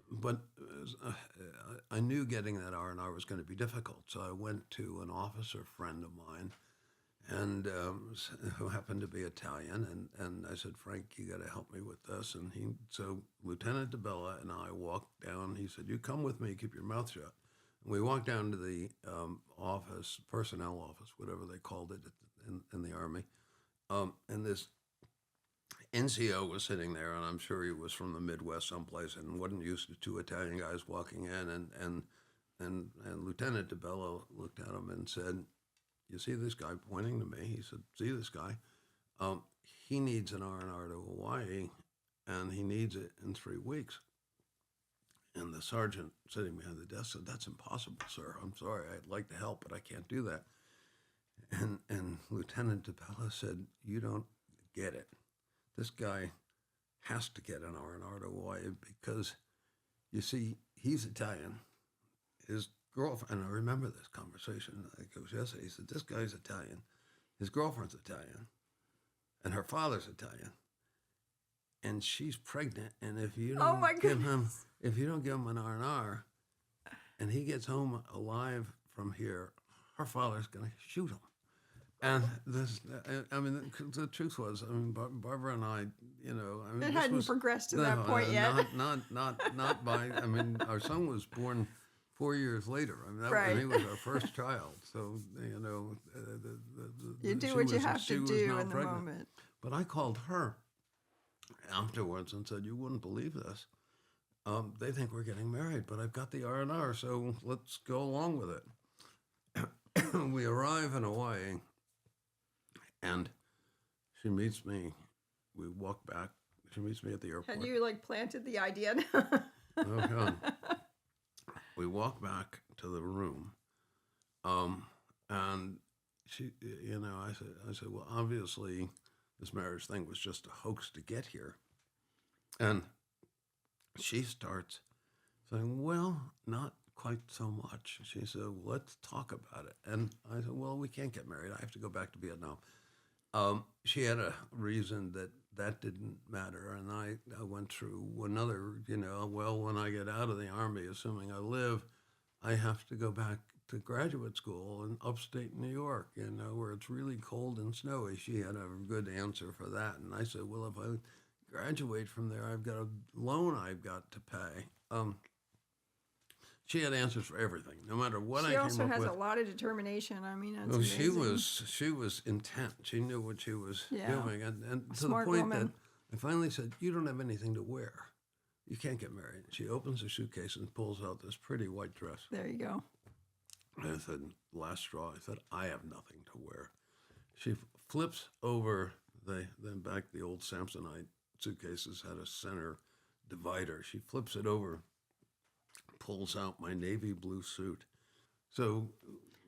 But I knew getting that R&R was going to be difficult, so I went to an officer friend of mine, and who happened to be Italian, and I said, Frank, you got to help me with this. And so Lieutenant DeBella and I walked down. He said, you come with me, keep your mouth shut. And we walked down to the office, personnel office, whatever they called it in the Army, and this NCO was sitting there, and I'm sure he was from the Midwest someplace and wasn't used to two Italian guys walking in. And Lieutenant DeBello looked at him and said, you see this guy, pointing to me? He said, see this guy? He needs an R&R to Hawaii, and he needs it in 3 weeks. And the sergeant sitting behind the desk said, that's impossible, sir. I'm sorry. I'd like to help, but I can't do that. And Lieutenant DeBella said, you don't get it. This guy has to get an R&R to Hawaii because, you see, he's Italian. His girlfriend, and I remember this conversation, it was yesterday, he said, this guy's Italian. His girlfriend's Italian, and her father's Italian. And she's pregnant, and if you don't if you don't give him an R&R, and he gets home alive from here, her father's going to shoot him. And this, the truth was, Barbara and I, it hadn't progressed to that point yet. Not by, our son was born 4 years later. Right. He was our first child. So, you do what you have to do in the moment. But I called her afterwards and said, you wouldn't believe this. They think we're getting married, but I've got the R&R, so let's go along with it. We arrive in Hawaii, and she meets me. We walk back. She meets me at the airport. Had you planted the idea? Okay. We walk back to the room, and she, I said, well, obviously, this marriage thing was just a hoax to get here. And she starts saying, well, not quite so much. She said, well, let's talk about it. And I said, well, we can't get married. I have to go back to Vietnam. She had a reason that didn't matter. And I went through another, well, when I get out of the Army, assuming I live, I have to go back to graduate school in upstate New York, where it's really cold and snowy. She had a good answer for that. And I said, well, if I graduate from there, I've got a loan I've got to pay. She had answers for everything, no matter what I came up with. She also has a lot of determination. That's well, amazing. she was intent. She knew what she was doing, and to Smart the point woman. that I finally said, "You don't have anything to wear. You can't get married." She opens a suitcase and pulls out this pretty white dress. There you go. And I said, "Last straw." I said, "I have nothing to wear." She flips over the old Samsonite suitcases had a center divider. She flips it over, pulls out my navy blue suit. So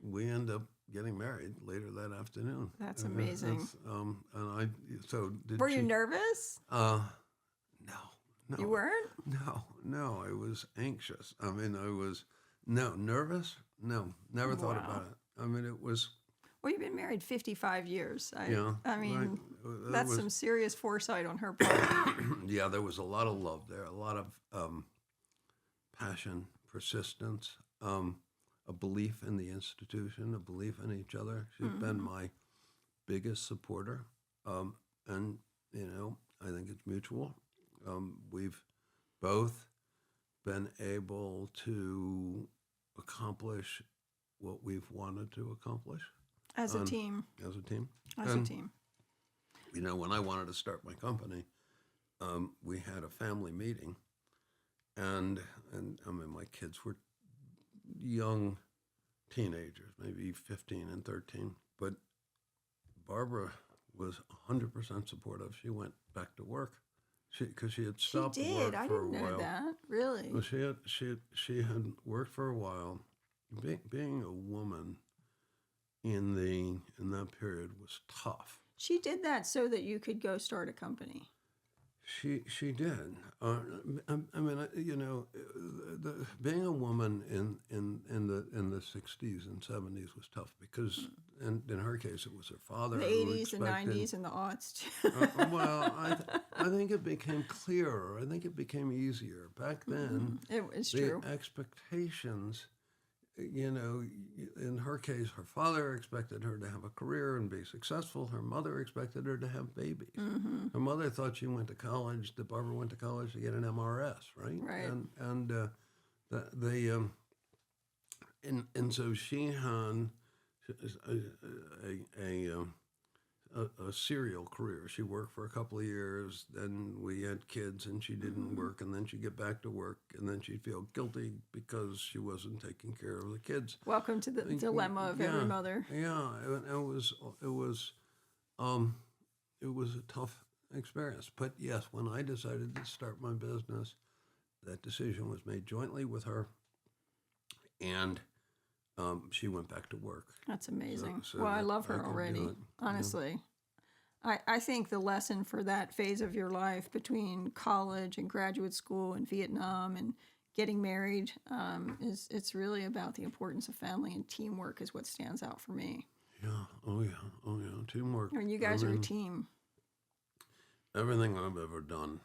we end up getting married later that afternoon. That's amazing. Were you nervous? No. You weren't? No, I was anxious. Nervous? No, never thought about it. It was... Well, you've been married 55 years. That's some serious foresight on her part. Yeah, there was a lot of love there, a lot of passion, persistence, a belief in the institution, a belief in each other. She's been my biggest supporter, and I think it's mutual. We've both been able to accomplish what we've wanted to accomplish. As a team. As a team. When I wanted to start my company, we had a family meeting, and my kids were young teenagers, maybe 15 and 13, but Barbara was 100% supportive. She went back to work because she had stopped work I for a didn't while. know that, really. Well, she had worked for a while. Being a woman in that period was tough. She did that so that you could go start a company. She did. I mean, being a woman in the 60s and 70s was tough because, in her case, it was her father The who 80s and expected. 90s and the aughts. Too. Well, I think it became clearer. I think it became easier back then. It's The true. expectations, in her case, her father expected her to have a career and be successful. Her mother expected her to have babies. Her mother thought she went to college, that Barbara went to college to get an MRS, right? Right. And so she had a serial career. She worked for a couple of years, then we had kids and she didn't work, and then she'd get back to work, and then she'd feel guilty because she wasn't taking care of the kids. Welcome to the dilemma of every mother. Yeah, it was a tough experience. But yes, when I decided to start my business, that decision was made jointly with her, and she went back to work. That's amazing. So well, I that love her I could do already, it. honestly. I think the lesson for that phase of your life between college and graduate school and Vietnam and getting married it's really about the importance of family, and teamwork is what stands out for me. Yeah. Oh yeah. Teamwork. I mean, you guys are a team. Everything I've ever done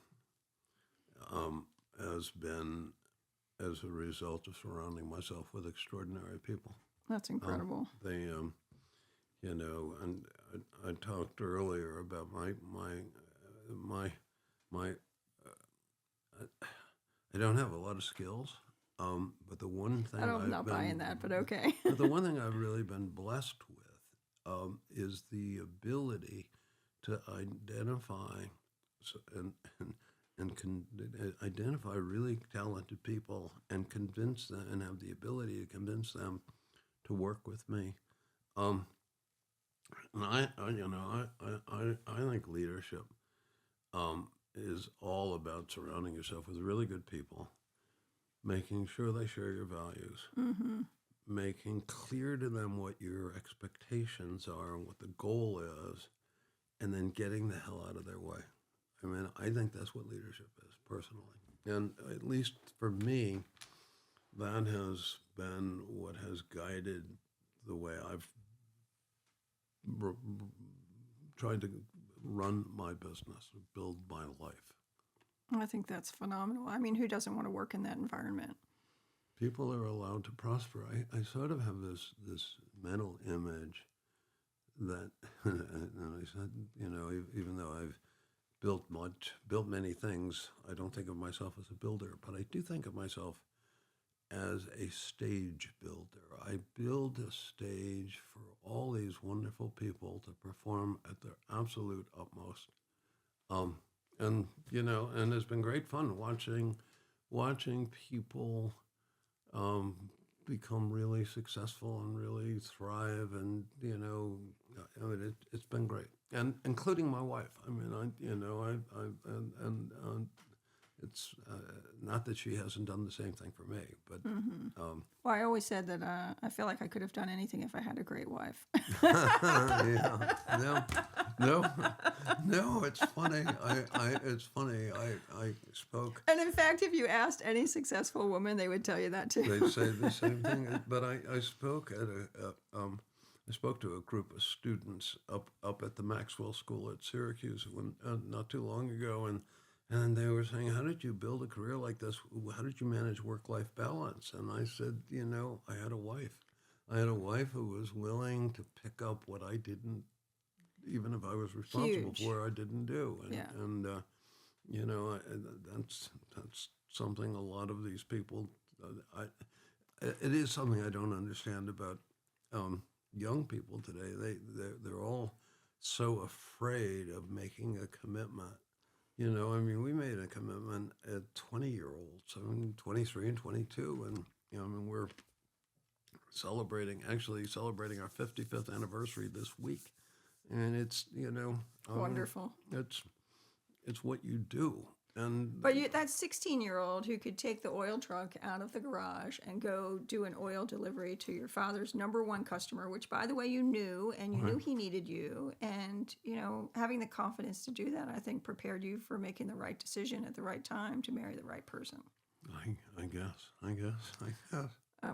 has been as a result of surrounding myself with extraordinary people. That's incredible. And I talked earlier about I don't have a lot of skills, but the one thing I'm not buying that, but okay. but the one thing I've really been blessed with is the ability to identify identify really talented people and convince them, and have the ability to convince them to work with me. And I think leadership is all about surrounding yourself with really good people, making sure they share your values, making clear to them what your expectations are and what the goal is, and then getting the hell out of their way. I mean, I think that's what leadership is, personally. And at least for me, that has been what has guided the way I've tried to run my business, build my life. I think that's phenomenal. I mean, who doesn't want to work in that environment? People are allowed to prosper. I sort of have this mental image that, and I said, even though I've built many things, I don't think of myself as a builder, but I do think of myself as a stage builder. I build a stage for all these wonderful people to perform at their absolute utmost. And it's been great fun watching people become really successful and really thrive, and it's been great, and including my wife. I mean, it's not that she hasn't done the same thing for me, but Well, I always said that I feel like I could have done anything if I had a great wife. yeah, no, it's funny. I spoke. And in fact, if you asked any successful woman, they would tell you that too. They'd say the same thing. But I spoke at I spoke to a group of students up at the Maxwell School at Syracuse not too long ago, and they were saying, "How did you build a career like this? How did you manage work-life balance?" And I said, I had a wife. I had a wife who was willing to pick up what I didn't, even if I was responsible Huge. for, I didn't do. That's something a lot of these people. It is something I don't understand about young people today. They're all so afraid of making a commitment. We made a commitment at 20-year-olds, 23 and 22, and we're celebrating our 55th anniversary this week, and it's Wonderful. It's what you do, And But that 16-year-old who could take the oil truck out of the garage and go do an oil delivery to your father's number one customer, which, by the way, you knew, and you knew he needed you. And, having the confidence to do that, I think, prepared you for making the right decision at the right time to marry the right person. I guess.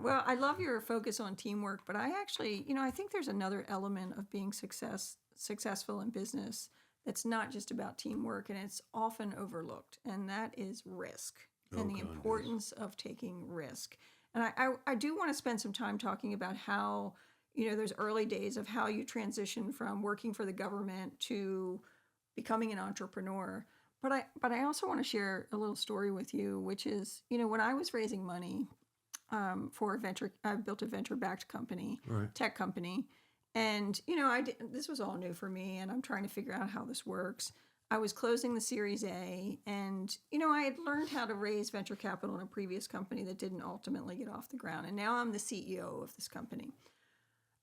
Well, I love your focus on teamwork, but I actually, I think there's another element of being successful in business that's not just about teamwork, and it's often overlooked, and that is risk and the importance of taking risk. And I do want to spend some time talking about how, those early days of how you transition from working for the government to becoming an entrepreneur. But I also want to share a little story with you, which is, when I was raising money for I built a venture-backed company, tech company. And, this was all new for me, and I'm trying to figure out how this works. I was closing the Series A, and, I had learned how to raise venture capital in a previous company that didn't ultimately get off the ground. And now I'm the CEO of this company.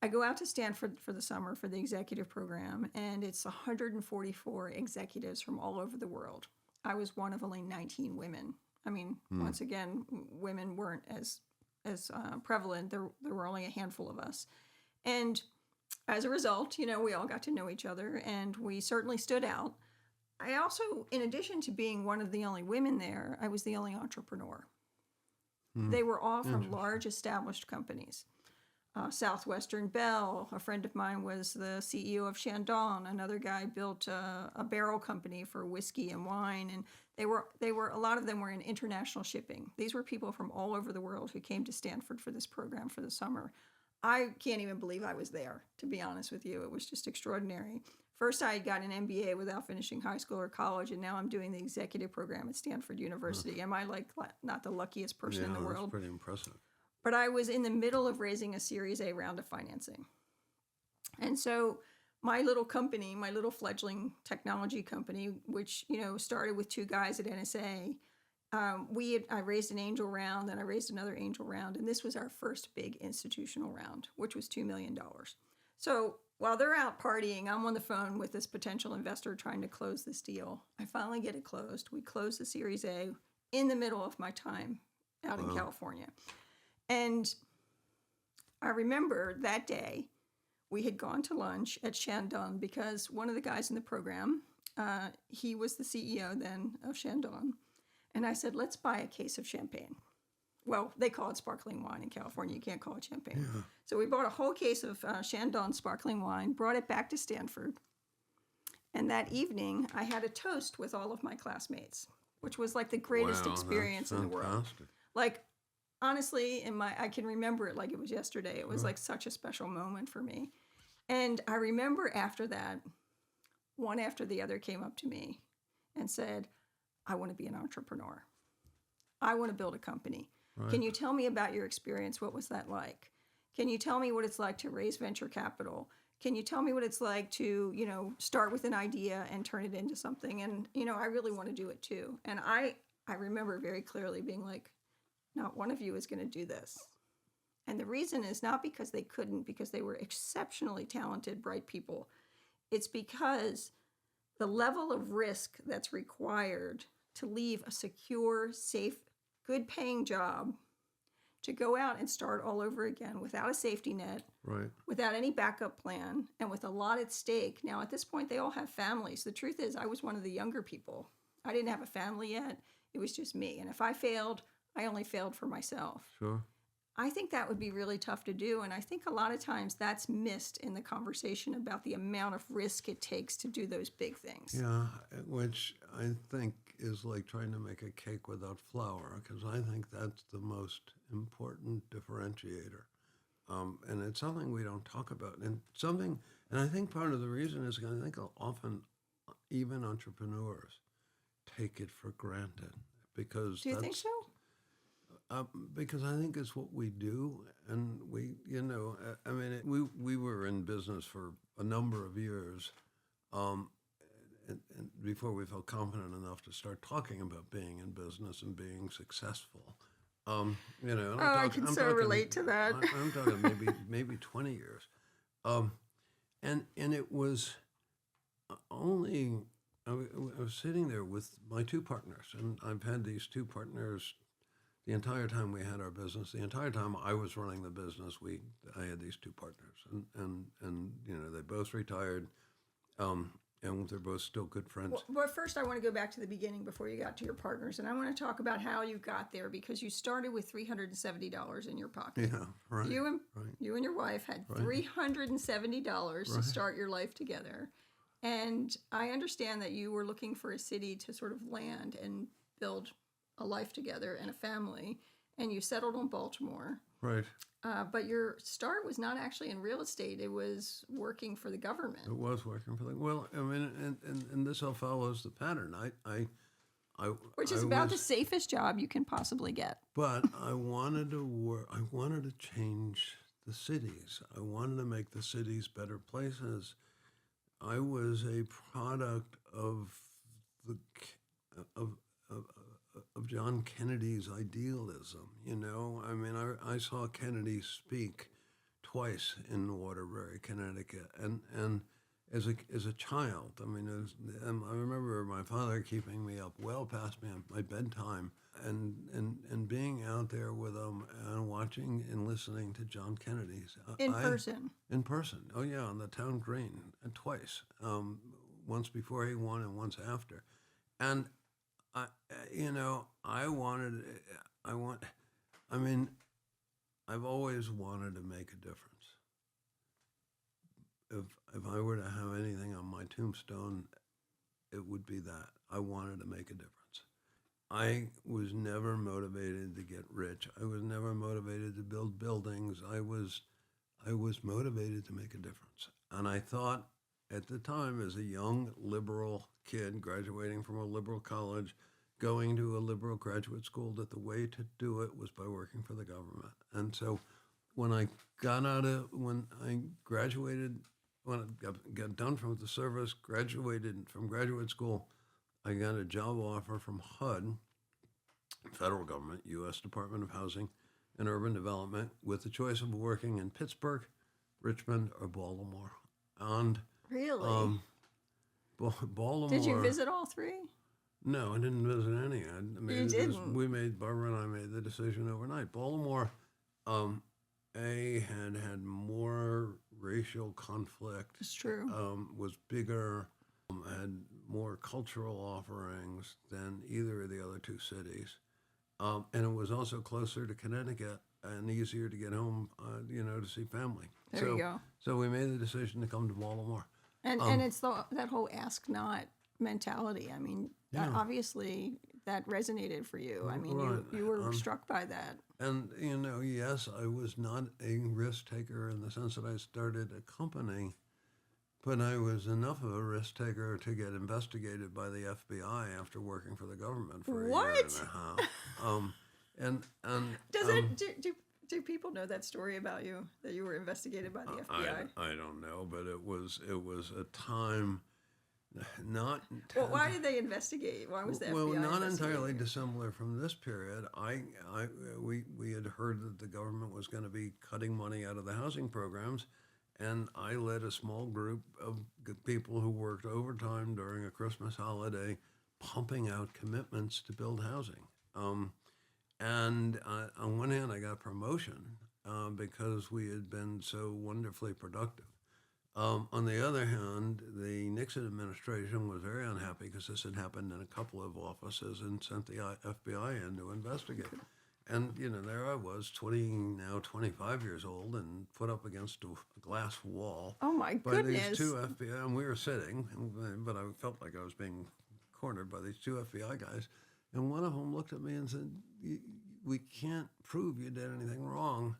I go out to Stanford for the summer for the executive program, and it's 144 executives from all over the world. I was one of only 19 women. I mean, once again, women weren't as prevalent. There were only a handful of us. And as a result, we all got to know each other, and we certainly stood out. I also, in addition to being one of the only women there, I was the only entrepreneur. They were all from large established companies. Southwestern Bell, a friend of mine was the CEO of Chandon. Another guy built a barrel company for whiskey and wine, and they were a lot of them were in international shipping. These were people from all over the world who came to Stanford for this program for the summer. I can't even believe I was there, to be honest with you. It was just extraordinary. First, I got an MBA without finishing high school or college, and now I'm doing the executive program at Stanford University. Am I not the luckiest person in the world? That's pretty impressive. But I was in the middle of raising a Series A round of financing. And so my little company, my little fledgling technology company, which, started with two guys at NSA, I raised an angel round, then I raised another angel round, and this was our first big institutional round, which was $2 million. So while they're out partying, I'm on the phone with this potential investor trying to close this deal. I finally get it closed. We close the Series A in the middle of my time out in California. And I remember that day we had gone to lunch at Chandon because one of the guys in the program, he was the CEO then of Chandon. And I said, let's buy a case of champagne. Well, they call it sparkling wine in California. You can't call it champagne. Yeah. So we bought a whole case of Chandon sparkling wine, brought it back to Stanford. And that evening, I had a toast with all of my classmates, which was like the greatest experience in the world. Like, honestly, I can remember it like it was yesterday. It was like such a special moment for me. And I remember after that, one after the other came up to me and said, I want to be an entrepreneur. I want to build a company. Right. Can you tell me about your experience? What was that like? Can you tell me what it's like to raise venture capital? Can you tell me what it's like to, start with an idea and turn it into something? And, I really want to do it too. And I remember very clearly being like, not one of you is going to do this. And the reason is not because they couldn't, because they were exceptionally talented, bright people. It's because the level of risk that's required to leave a secure, safe, good-paying job to go out and start all over again without a safety net, without any backup plan, and with a lot at stake. Now, at this point, they all have families. The truth is, I was one of the younger people. I didn't have a family yet. It was just me. And if I failed, I only failed for myself. Sure. I think that would be really tough to do. And I think a lot of times that's missed in the conversation about the amount of risk it takes to do those big things. Yeah, which I think is like trying to make a cake without flour, because I think that's the most important differentiator. And it's something we don't talk about. And I think part of the reason is I think often even entrepreneurs take it for granted. Because do you think so? Because I think it's what we do, and we were in business for a number of years, and before we felt confident enough to start talking about being in business and being successful. I can relate to that. I'm talking maybe 20 years, and it was only I was sitting there with my two partners, and I've had these two partners the entire time we had our business. The entire time I was running the business, I had these two partners, and they both retired, and they're both still good friends. But first, I want to go back to the beginning before you got to your partners, and I want to talk about how you got there, because you started with $370 in your pocket. Yeah, right. You and your wife had $370 to start your life together, and I understand that you were looking for a city to sort of land and build a life together and a family, and you settled on Baltimore. Right. But your start was not actually in real estate; it was working for the government. It was working for well, I mean, and this all follows the pattern. Which is about the safest job you can possibly get. But I wanted to work. I wanted to change the cities. I wanted to make the cities better places. I was a product of John Kennedy's idealism. I mean, I saw Kennedy speak twice in Waterbury, Connecticut, and as a child, I mean, I remember my father keeping me up well past my bedtime, and being out there with him and watching and listening to John Kennedy's In person. In person. Oh yeah, on the town green, and twice, once before he won and once after, and I've always wanted to make a difference. If I were to have anything on my tombstone, it would be that. I wanted to make a difference. I was never motivated to get rich. I was never motivated to build buildings. I was motivated to make a difference. And I thought at the time, as a young liberal kid graduating from a liberal college, going to a liberal graduate school, that the way to do it was by working for the government. And so when I graduated, when I got done from the service, graduated from graduate school, I got a job offer from HUD, federal government, U.S. Department of Housing and Urban Development, with the choice of working in Pittsburgh, Richmond, or Baltimore. And really? Baltimore. Did you visit all three? No, I didn't visit any. You didn't? Barbara and I made the decision overnight. Baltimore, had more racial conflict. It's true. Was bigger, had more cultural offerings than either of the other two cities. And it was also closer to Connecticut and easier to get home, to see family. There you go. So we made the decision to come to Baltimore. And it's that whole ask not mentality. I mean, obviously that resonated for you. I mean, right. you were struck by that. And, yes, I was not a risk taker in the sense that I started a company, but I was enough of a risk taker to get investigated by the FBI after working for the government for a year and a half. Do people know that story about you, that you were investigated by the FBI? I don't know, but it was a time not. Well, why did they investigate? Why was the FBI Well, not investigating entirely you? dissimilar from this period. We had heard that the government was going to be cutting money out of the housing programs, and I led a small group of people who worked overtime during a Christmas holiday, pumping out commitments to build housing. And on one hand, I got promotion because we had been so wonderfully productive. On the other hand, the Nixon administration was very unhappy because this had happened in a couple of offices and sent the FBI in to investigate. And, there I was, 25 years old, and put up against a glass wall. Oh, my by goodness. these two FBI, and we were sitting, but I felt like I was being cornered by these two FBI guys. And one of them looked at me and said, we can't prove you did anything wrong,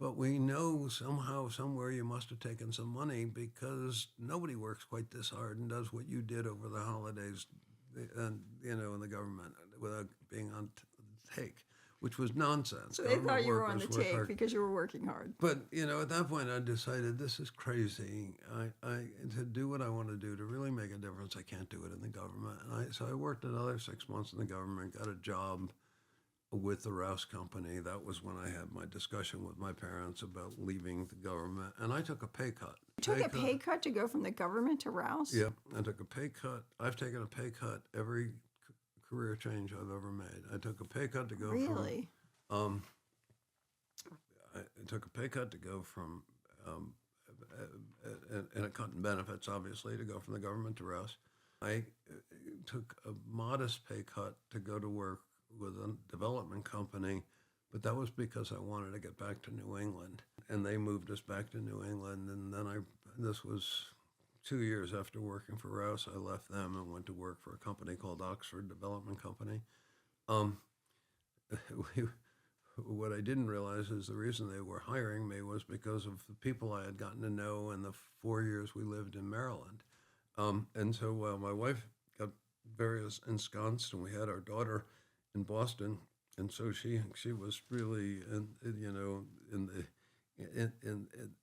but we know somehow, somewhere you must have taken some money, because nobody works quite this hard and does what you did over the holidays, and in the government without being on take, which was nonsense. So they thought you were on the take because you were working hard. But, at that point I decided this is crazy. To do what I want to do, to really make a difference, I can't do it in the government. So I worked another 6 months in the government, got a job with the Rouse Company. That was when I had my discussion with my parents about leaving the government, and I took a pay cut. You took a pay cut to go from the government to Rouse? Yep, I took a pay cut. I've taken a pay cut every career change I've ever made. I took a pay cut to go Really? from. I took a pay cut to go from, and a cut in benefits, obviously, to go from the government to Rouse. I took a modest pay cut to go to work with a development company, but that was because I wanted to get back to New England. And they moved us back to New England, and then this was 2 years after working for Rouse. I left them and went to work for a company called Oxford Development Company. What I didn't realize is the reason they were hiring me was because of the people I had gotten to know in the 4 years we lived in Maryland. And so my wife got ensconced, and we had our daughter in Boston, and so she was really in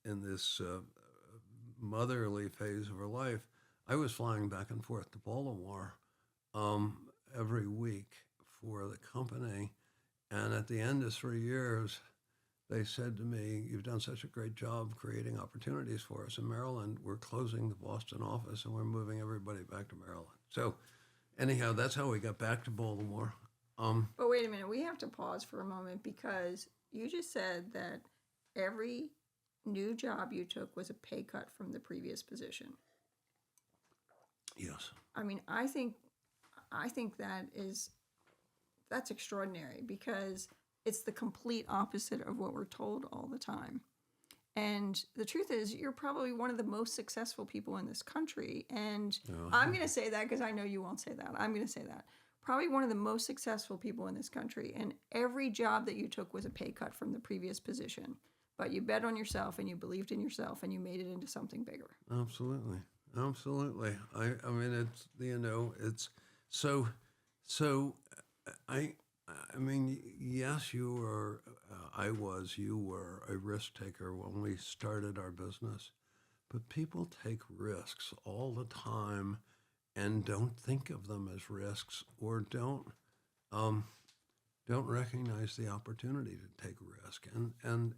this motherly phase of her life. I was flying back and forth to Baltimore every week for the company, and at the end of 3 years, they said to me, "You've done such a great job creating opportunities for us in Maryland. We're closing the Boston office and we're moving everybody back to Maryland." So anyhow, that's how we got back to Baltimore. But wait a minute, we have to pause for a moment because you just said that every new job you took was a pay cut from the previous position. Yes. I mean, I think that's extraordinary because it's the complete opposite of what we're told all the time. And the truth is, you're probably one of the most successful people in this country. And I'm going to say that because I know you won't say that. I'm going to say that. Probably one of the most successful people in this country. And every job that you took was a pay cut from the previous position. But you bet on yourself and you believed in yourself and you made it into something bigger. Absolutely. Absolutely. I mean, it's, it's so, I mean, yes, you were a risk taker when we started our business, but people take risks all the time and don't think of them as risks or don't recognize the opportunity to take a risk. And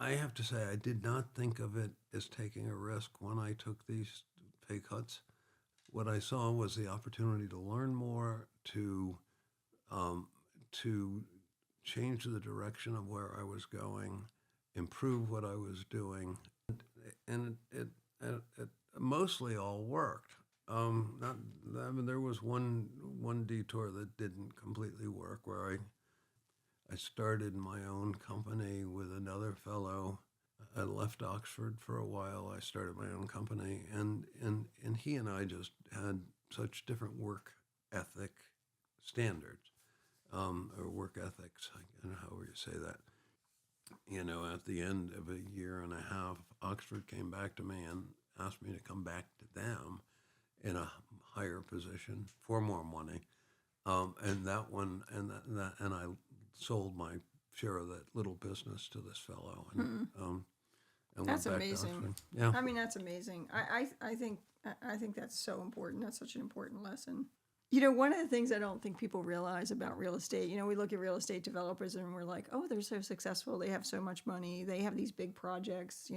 I have to say, I did not think of it as taking a risk when I took these pay cuts. What I saw was the opportunity to learn more, to change the direction of where I was going, improve what I was doing, and it mostly all worked. There was one detour that didn't completely work, where I started my own company with another fellow. I left Oxford for a while. I started my own company, and he and I just had such different work ethic standards, or work ethics, I don't know however you say that. At the end of a year and a half, Oxford came back to me and asked me to come back to them in a higher position for more money, and that one, and I sold my share of that little business to this fellow, and That's went back to amazing. Oxford. Yeah. I mean, that's amazing. I think that's so important. That's such an important lesson. One of the things I don't think people realize about real estate, we look at real estate developers and we're like, oh, they're so successful. They have so much money. They have these big projects,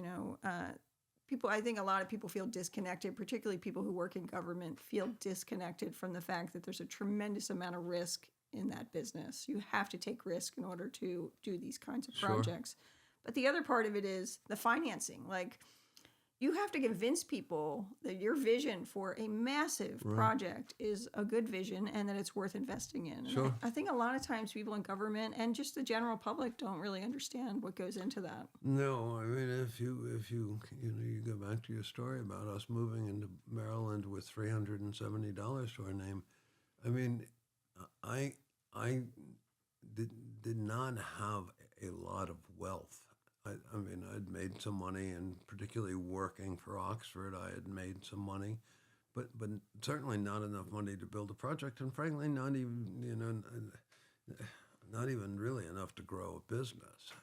I think a lot of people feel disconnected, particularly people who work in government feel disconnected from the fact that there's a tremendous amount of risk in that business. You have to take risk in order to do these kinds of projects. But the other part of it is the financing. Like, you have to convince people that your vision for a massive project is a good vision and that it's worth investing in. And I think a lot of times people in government and just the general public don't really understand what goes into that. No, I mean, if you go back to your story about us moving into Maryland with $370 to our name, I mean, I did not have a lot of wealth. I mean, I'd made some money, and particularly working for Oxford, I had made some money, but certainly not enough money to build a project, and frankly, not even really enough to grow a business.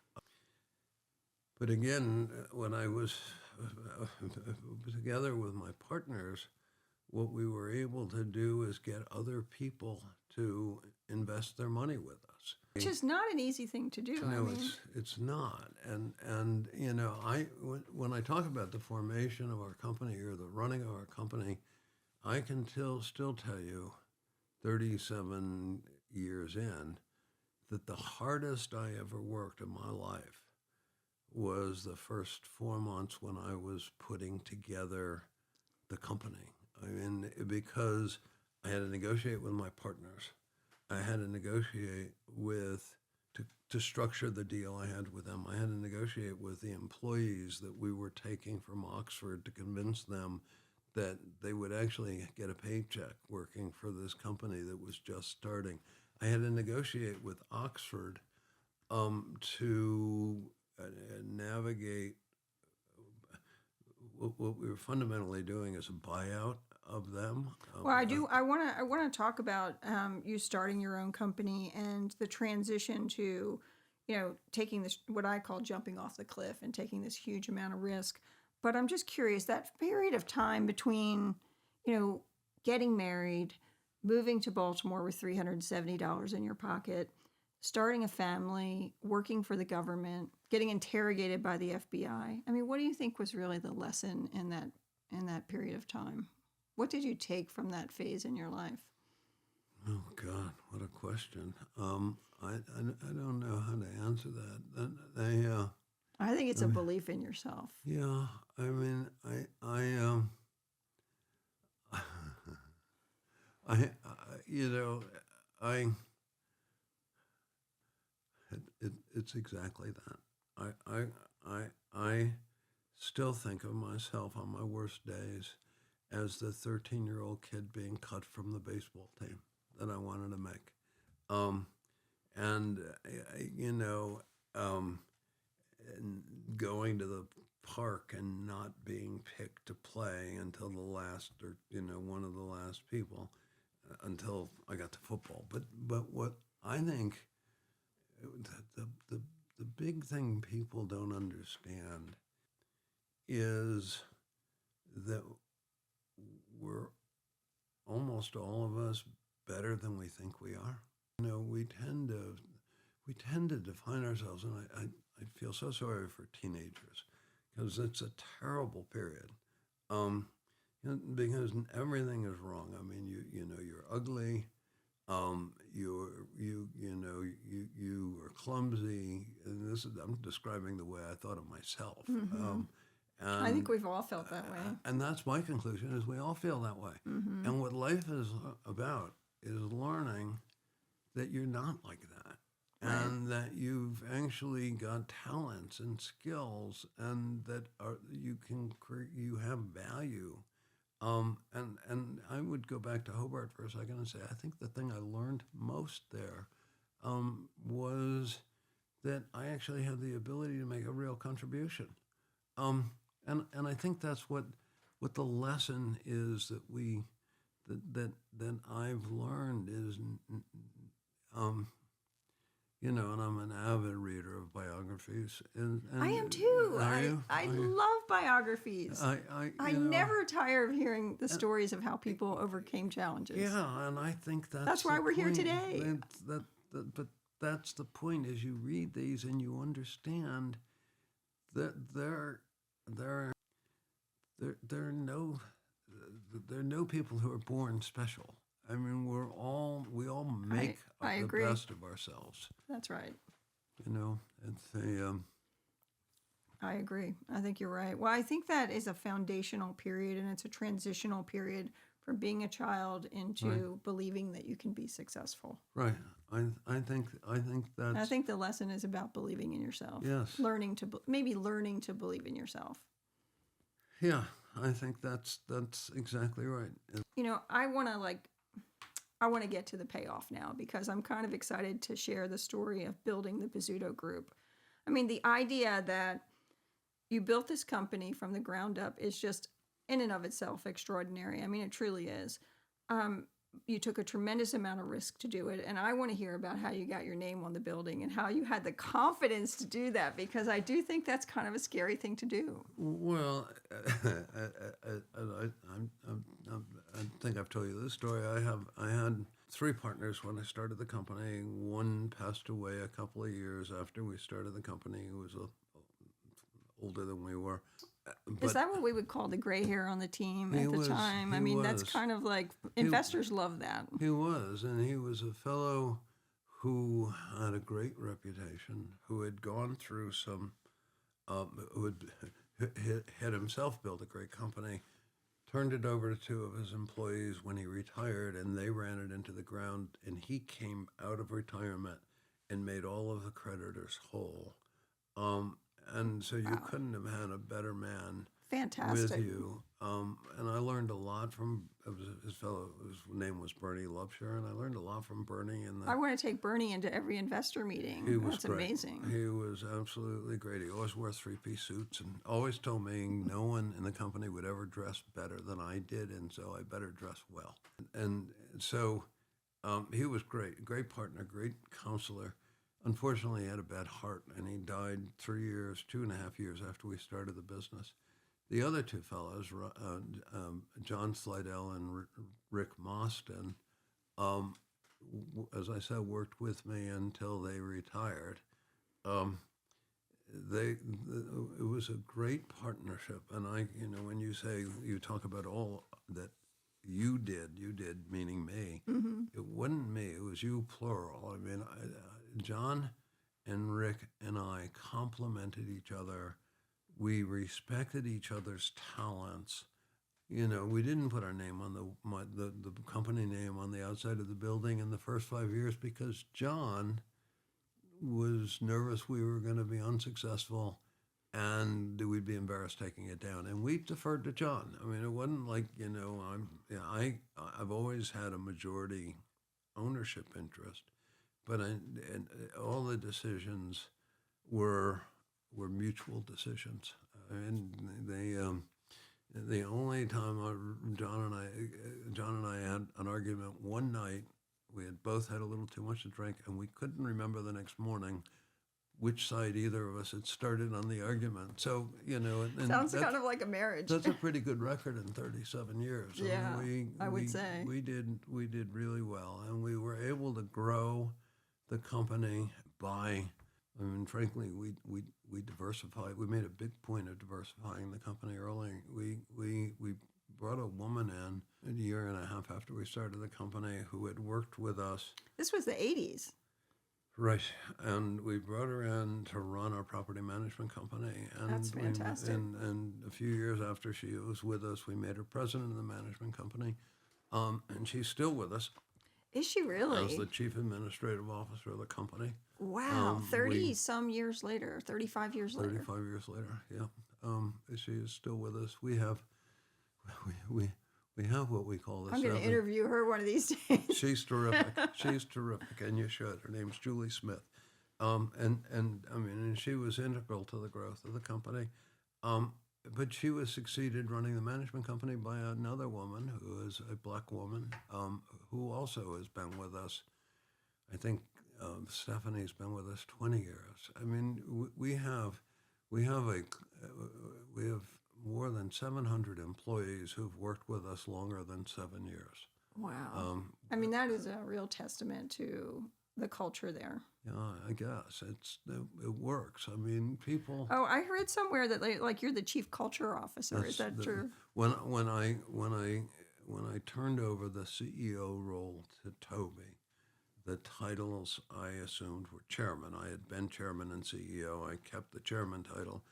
But again, when I was together with my partners, what we were able to do is get other people to invest their money with us. Which is not an easy thing to do. No, it's not. And you know, when I talk about the formation of our company or the running of our company, I can still tell you, 37 years in, that the hardest I ever worked in my life was the first 4 months when I was putting together the company. I mean, because I had to negotiate with my partners. I had to negotiate to structure the deal I had with them. I had to negotiate with the employees that we were taking from Oxford to convince them that they would actually get a paycheck working for this company that was just starting. I had to negotiate with Oxford to navigate what we were fundamentally doing is a buyout of them. Well, I want to talk about you starting your own company and the transition to, taking this, what I call jumping off the cliff and taking this huge amount of risk. But I'm just curious, that period of time between, getting married, moving to Baltimore with $370 in your pocket, starting a family, working for the government, getting interrogated by the FBI. I mean, what do you think was really the lesson in that period of time? What did you take from that phase in your life? Oh God, what a question! I don't know how to answer that. I think it's a belief in yourself. Yeah, I mean, it's exactly that. I still think of myself on my worst days as the 13-year-old kid being cut from the baseball team that I wanted to make. And going to the park and not being picked to play until the last, or one of the last people, until I got to football. But what I think the big thing people don't understand is that we're almost all of us better than we think we are. We tend to define ourselves, and I feel so sorry for teenagers because it's a terrible period. Because everything is wrong. I mean, you're ugly. You are clumsy. And I'm describing the way I thought of myself. Mm-hmm. I think we've all felt that way. And that's my conclusion, is we all feel that way. Mm-hmm. And what life is about is learning that you're not like that. Right. And that you've actually got talents and skills, and that you have value. And I would go back to Hobart for a second and say, I think the thing I learned most there was that I actually had the ability to make a real contribution. And I think that's what the lesson is that I've learned is, and I'm an avid reader of biographies. And I am too. Are you? I love biographies. I never tire of hearing the stories of how people overcame challenges. Yeah, and I think that's why we're here today. But that's the point, is you read these and you understand that there are no people who are born special. I mean, we all make the best of ourselves. That's right. It's I agree. I think you're right. Well, I think that is a foundational period, and it's a transitional period from being a child into believing that you can be successful. Right. I think that's. I think the lesson is about believing in yourself. Yes. Learning to believe in yourself. Yeah, I think that's exactly right. I want to get to the payoff now, because I'm kind of excited to share the story of building the Bozzuto Group. I mean, the idea that you built this company from the ground up is just in and of itself extraordinary. I mean, it truly is. You took a tremendous amount of risk to do it, and I want to hear about how you got your name on the building and how you had the confidence to do that, because I do think that's kind of a scary thing to do. Well, think I've told you this story. I had three partners when I started the company. One passed away a couple of years after we started the company. He was older than we were. Is that what we would call the gray hair on the team He at the was- time? I he mean, that's was. kind of like investors love that. He was, and he was a fellow who had a great reputation, who had gone through some, who had himself built a great company, turned it over to two of his employees when he retired, and they ran it into the ground, and he came out of retirement and made all of the creditors whole. And so you couldn't have had a better man Fantastic. with you. And I learned a lot from his fellow. His name was Bernie Lubsher, and I learned a lot from Bernie. I want to take Bernie into every investor meeting. He was That's great. amazing. He was absolutely great. He always wore three-piece suits and always told me no one in the company would ever dress better than I did, and so I better dress well. And so he was great, great partner, great counselor. Unfortunately, he had a bad heart, and he died 2.5 years after we started the business. The other two fellows, John Slidell and Rick Mostyn, as I said, worked with me until they retired. It was a great partnership, and when you talk about all that you did meaning me. Mm-hmm. It wasn't me; it was you, plural. I mean, John and Rick and I complemented each other. We respected each other's talents. We didn't put our name on the company name on the outside of the building in the first 5 years because John was nervous we were going to be unsuccessful and we'd be embarrassed taking it down. And we deferred to John. I mean, it wasn't like, I've always had a majority ownership interest, but all the decisions were mutual decisions. And the only time John and I had an argument one night, we had both had a little too much to drink, and we couldn't remember the next morning which side either of us had started on the argument. So, and Sounds kind of like a marriage. That's a pretty good record in 37 years. Yeah, I would we, say. We did really well, and we were able to grow the company by, frankly, we diversified. We made a big point of diversifying the company early. We brought a woman in a year and a half after we started the company who had worked with us. This was the 80s. Right, and we brought her in to run our property management company. And That's fantastic. And a few years after she was with us, we made her president of the management company, and she's still with us. Is she really? As the chief administrative officer of the company. Wow, 30-some years later, 35 years later. 35 years later, yeah. She is still with us. We have what we call the I'm going to seven. interview her one of these days. She's terrific. She's terrific, and you should. Her name's Julie Smith. And she was integral to the growth of the company. But she was succeeded running the management company by another woman who is a black woman who also has been with us. I think Stephanie's been with us 20 years. I mean, we have more than 700 employees who've worked with us longer than 7 years. Wow. That is a real testament to the culture there. Yeah, I guess it works. People. Oh, I heard somewhere that like you're the chief culture officer. Is that true? When I turned over the CEO role to Toby, the titles I assumed were chairman. I had been chairman and CEO. I kept the chairman title,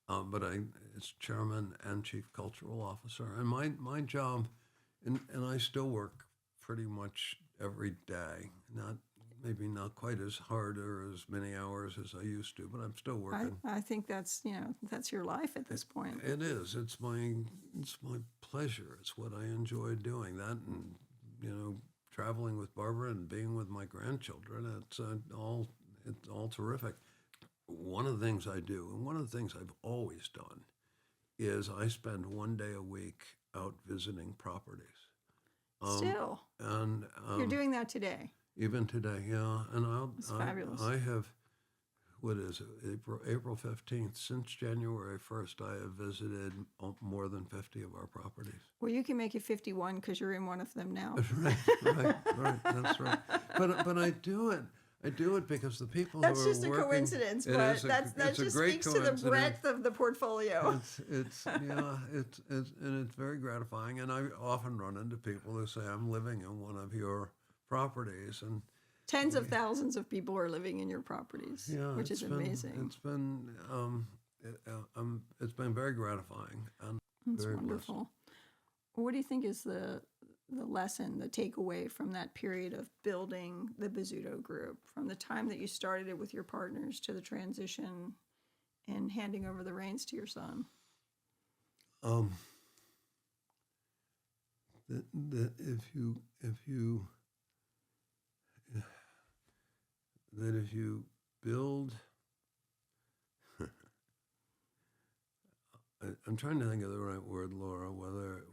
but it's chairman and chief cultural officer. And my job, and I still work pretty much every day. Maybe not quite as hard or as many hours as I used to, but I'm still working. I think that's your life at this point. It is. It's my pleasure. It's what I enjoy doing. That and traveling with Barbara and being with my grandchildren. It's all terrific. One of the things I do, and one of the things I've always done, is I spend one day a week out visiting properties. Still, and you're doing that today. Even today, yeah. And It's fabulous. what is it, April 15th. Since January 1st, I have visited more than 50 of our properties. Well, you can make it 51 because you're in one of them now. Right, that's right. But I do it. I do it because the people That's who are just a working, coincidence, it but is that it's a just great speaks to the coincidence. breadth of the portfolio. It's and it's very gratifying. And I often run into people who say, "I'm living in one of your properties," and Tens of thousands of people are living in your properties, which is amazing. It's been very gratifying and That's very wonderful. blessed. What do you think is the lesson, the takeaway from that period of building the Bozzuto Group, from the time that you started it with your partners to the transition and handing over the reins to your son? That if you build, I'm trying to think of the right word, Laura. Whether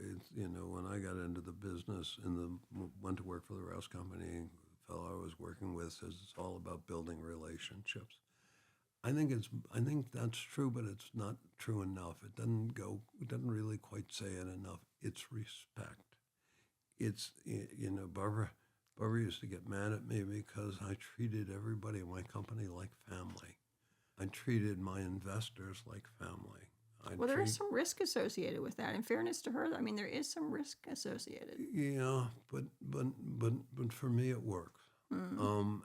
it's when I got into the business and went to work for the Rouse Company, the fellow I was working with says it's all about building relationships. I think that's true, but it's not true enough. It doesn't really quite say it enough. It's respect. It's Barbara used to get mad at me because I treated everybody in my company like family. I treated my investors like family. Well, there is some risk associated with that. In fairness to her, I mean, there is some risk associated. Yeah, but for me it works. And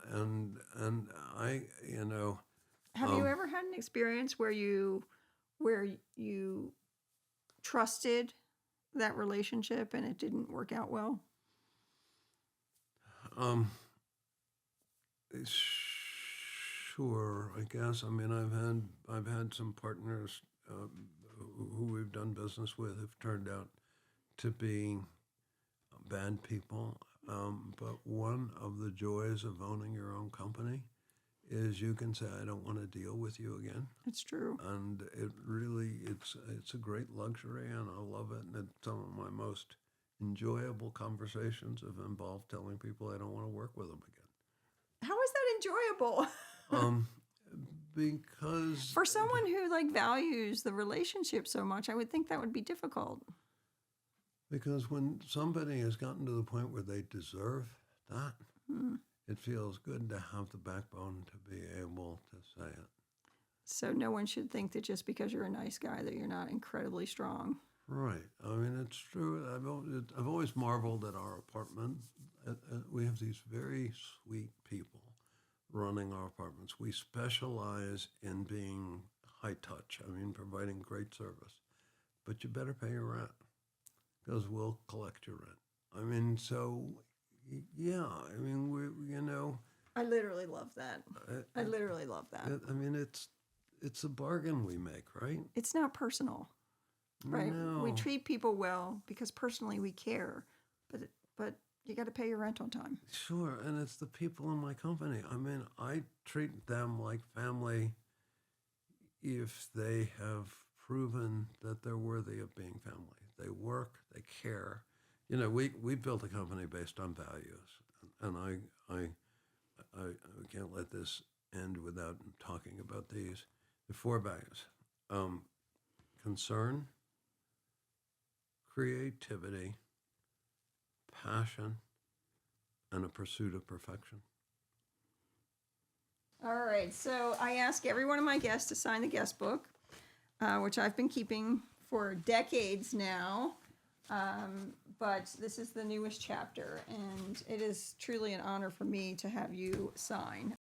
I Have you ever had an experience where you trusted that relationship and it didn't work out well? Sure, I guess. I mean, I've had some partners who we've done business with have turned out to be bad people. But one of the joys of owning your own company is you can say, I don't want to deal with you again. It's true. And it's a great luxury, and I love it. And some of my most enjoyable conversations have involved telling people I don't want to work with them again. How is that enjoyable? Because for someone who values the relationship so much, I would think that would be difficult. Because when somebody has gotten to the point where they deserve that, it feels good to have the backbone to be able to say it. So no one should think that just because you're a nice guy that you're not incredibly strong. Right. I mean, it's true. I've always marveled at our apartment. We have these very sweet people running our apartments. We specialize in being high touch. I mean, providing great service. But you better pay your rent because we'll collect your rent. I mean, so, yeah. I mean, I literally love that. I literally love that. I mean, it's a bargain we make, right? It's not personal, right? No. We treat people well because personally we care, but you got to pay your rent on time. Sure, and it's the people in my company. I mean, I treat them like family if they have proven that they're worthy of being family. They work, they care. We built a company based on values, and I can't let this end without talking about these. The 4 values: concern, creativity, passion, and a pursuit of perfection. All right, so I ask every one of my guests to sign the guest book, which I've been keeping for decades now, but this is the newest chapter, and it is truly an honor for me to have you sign.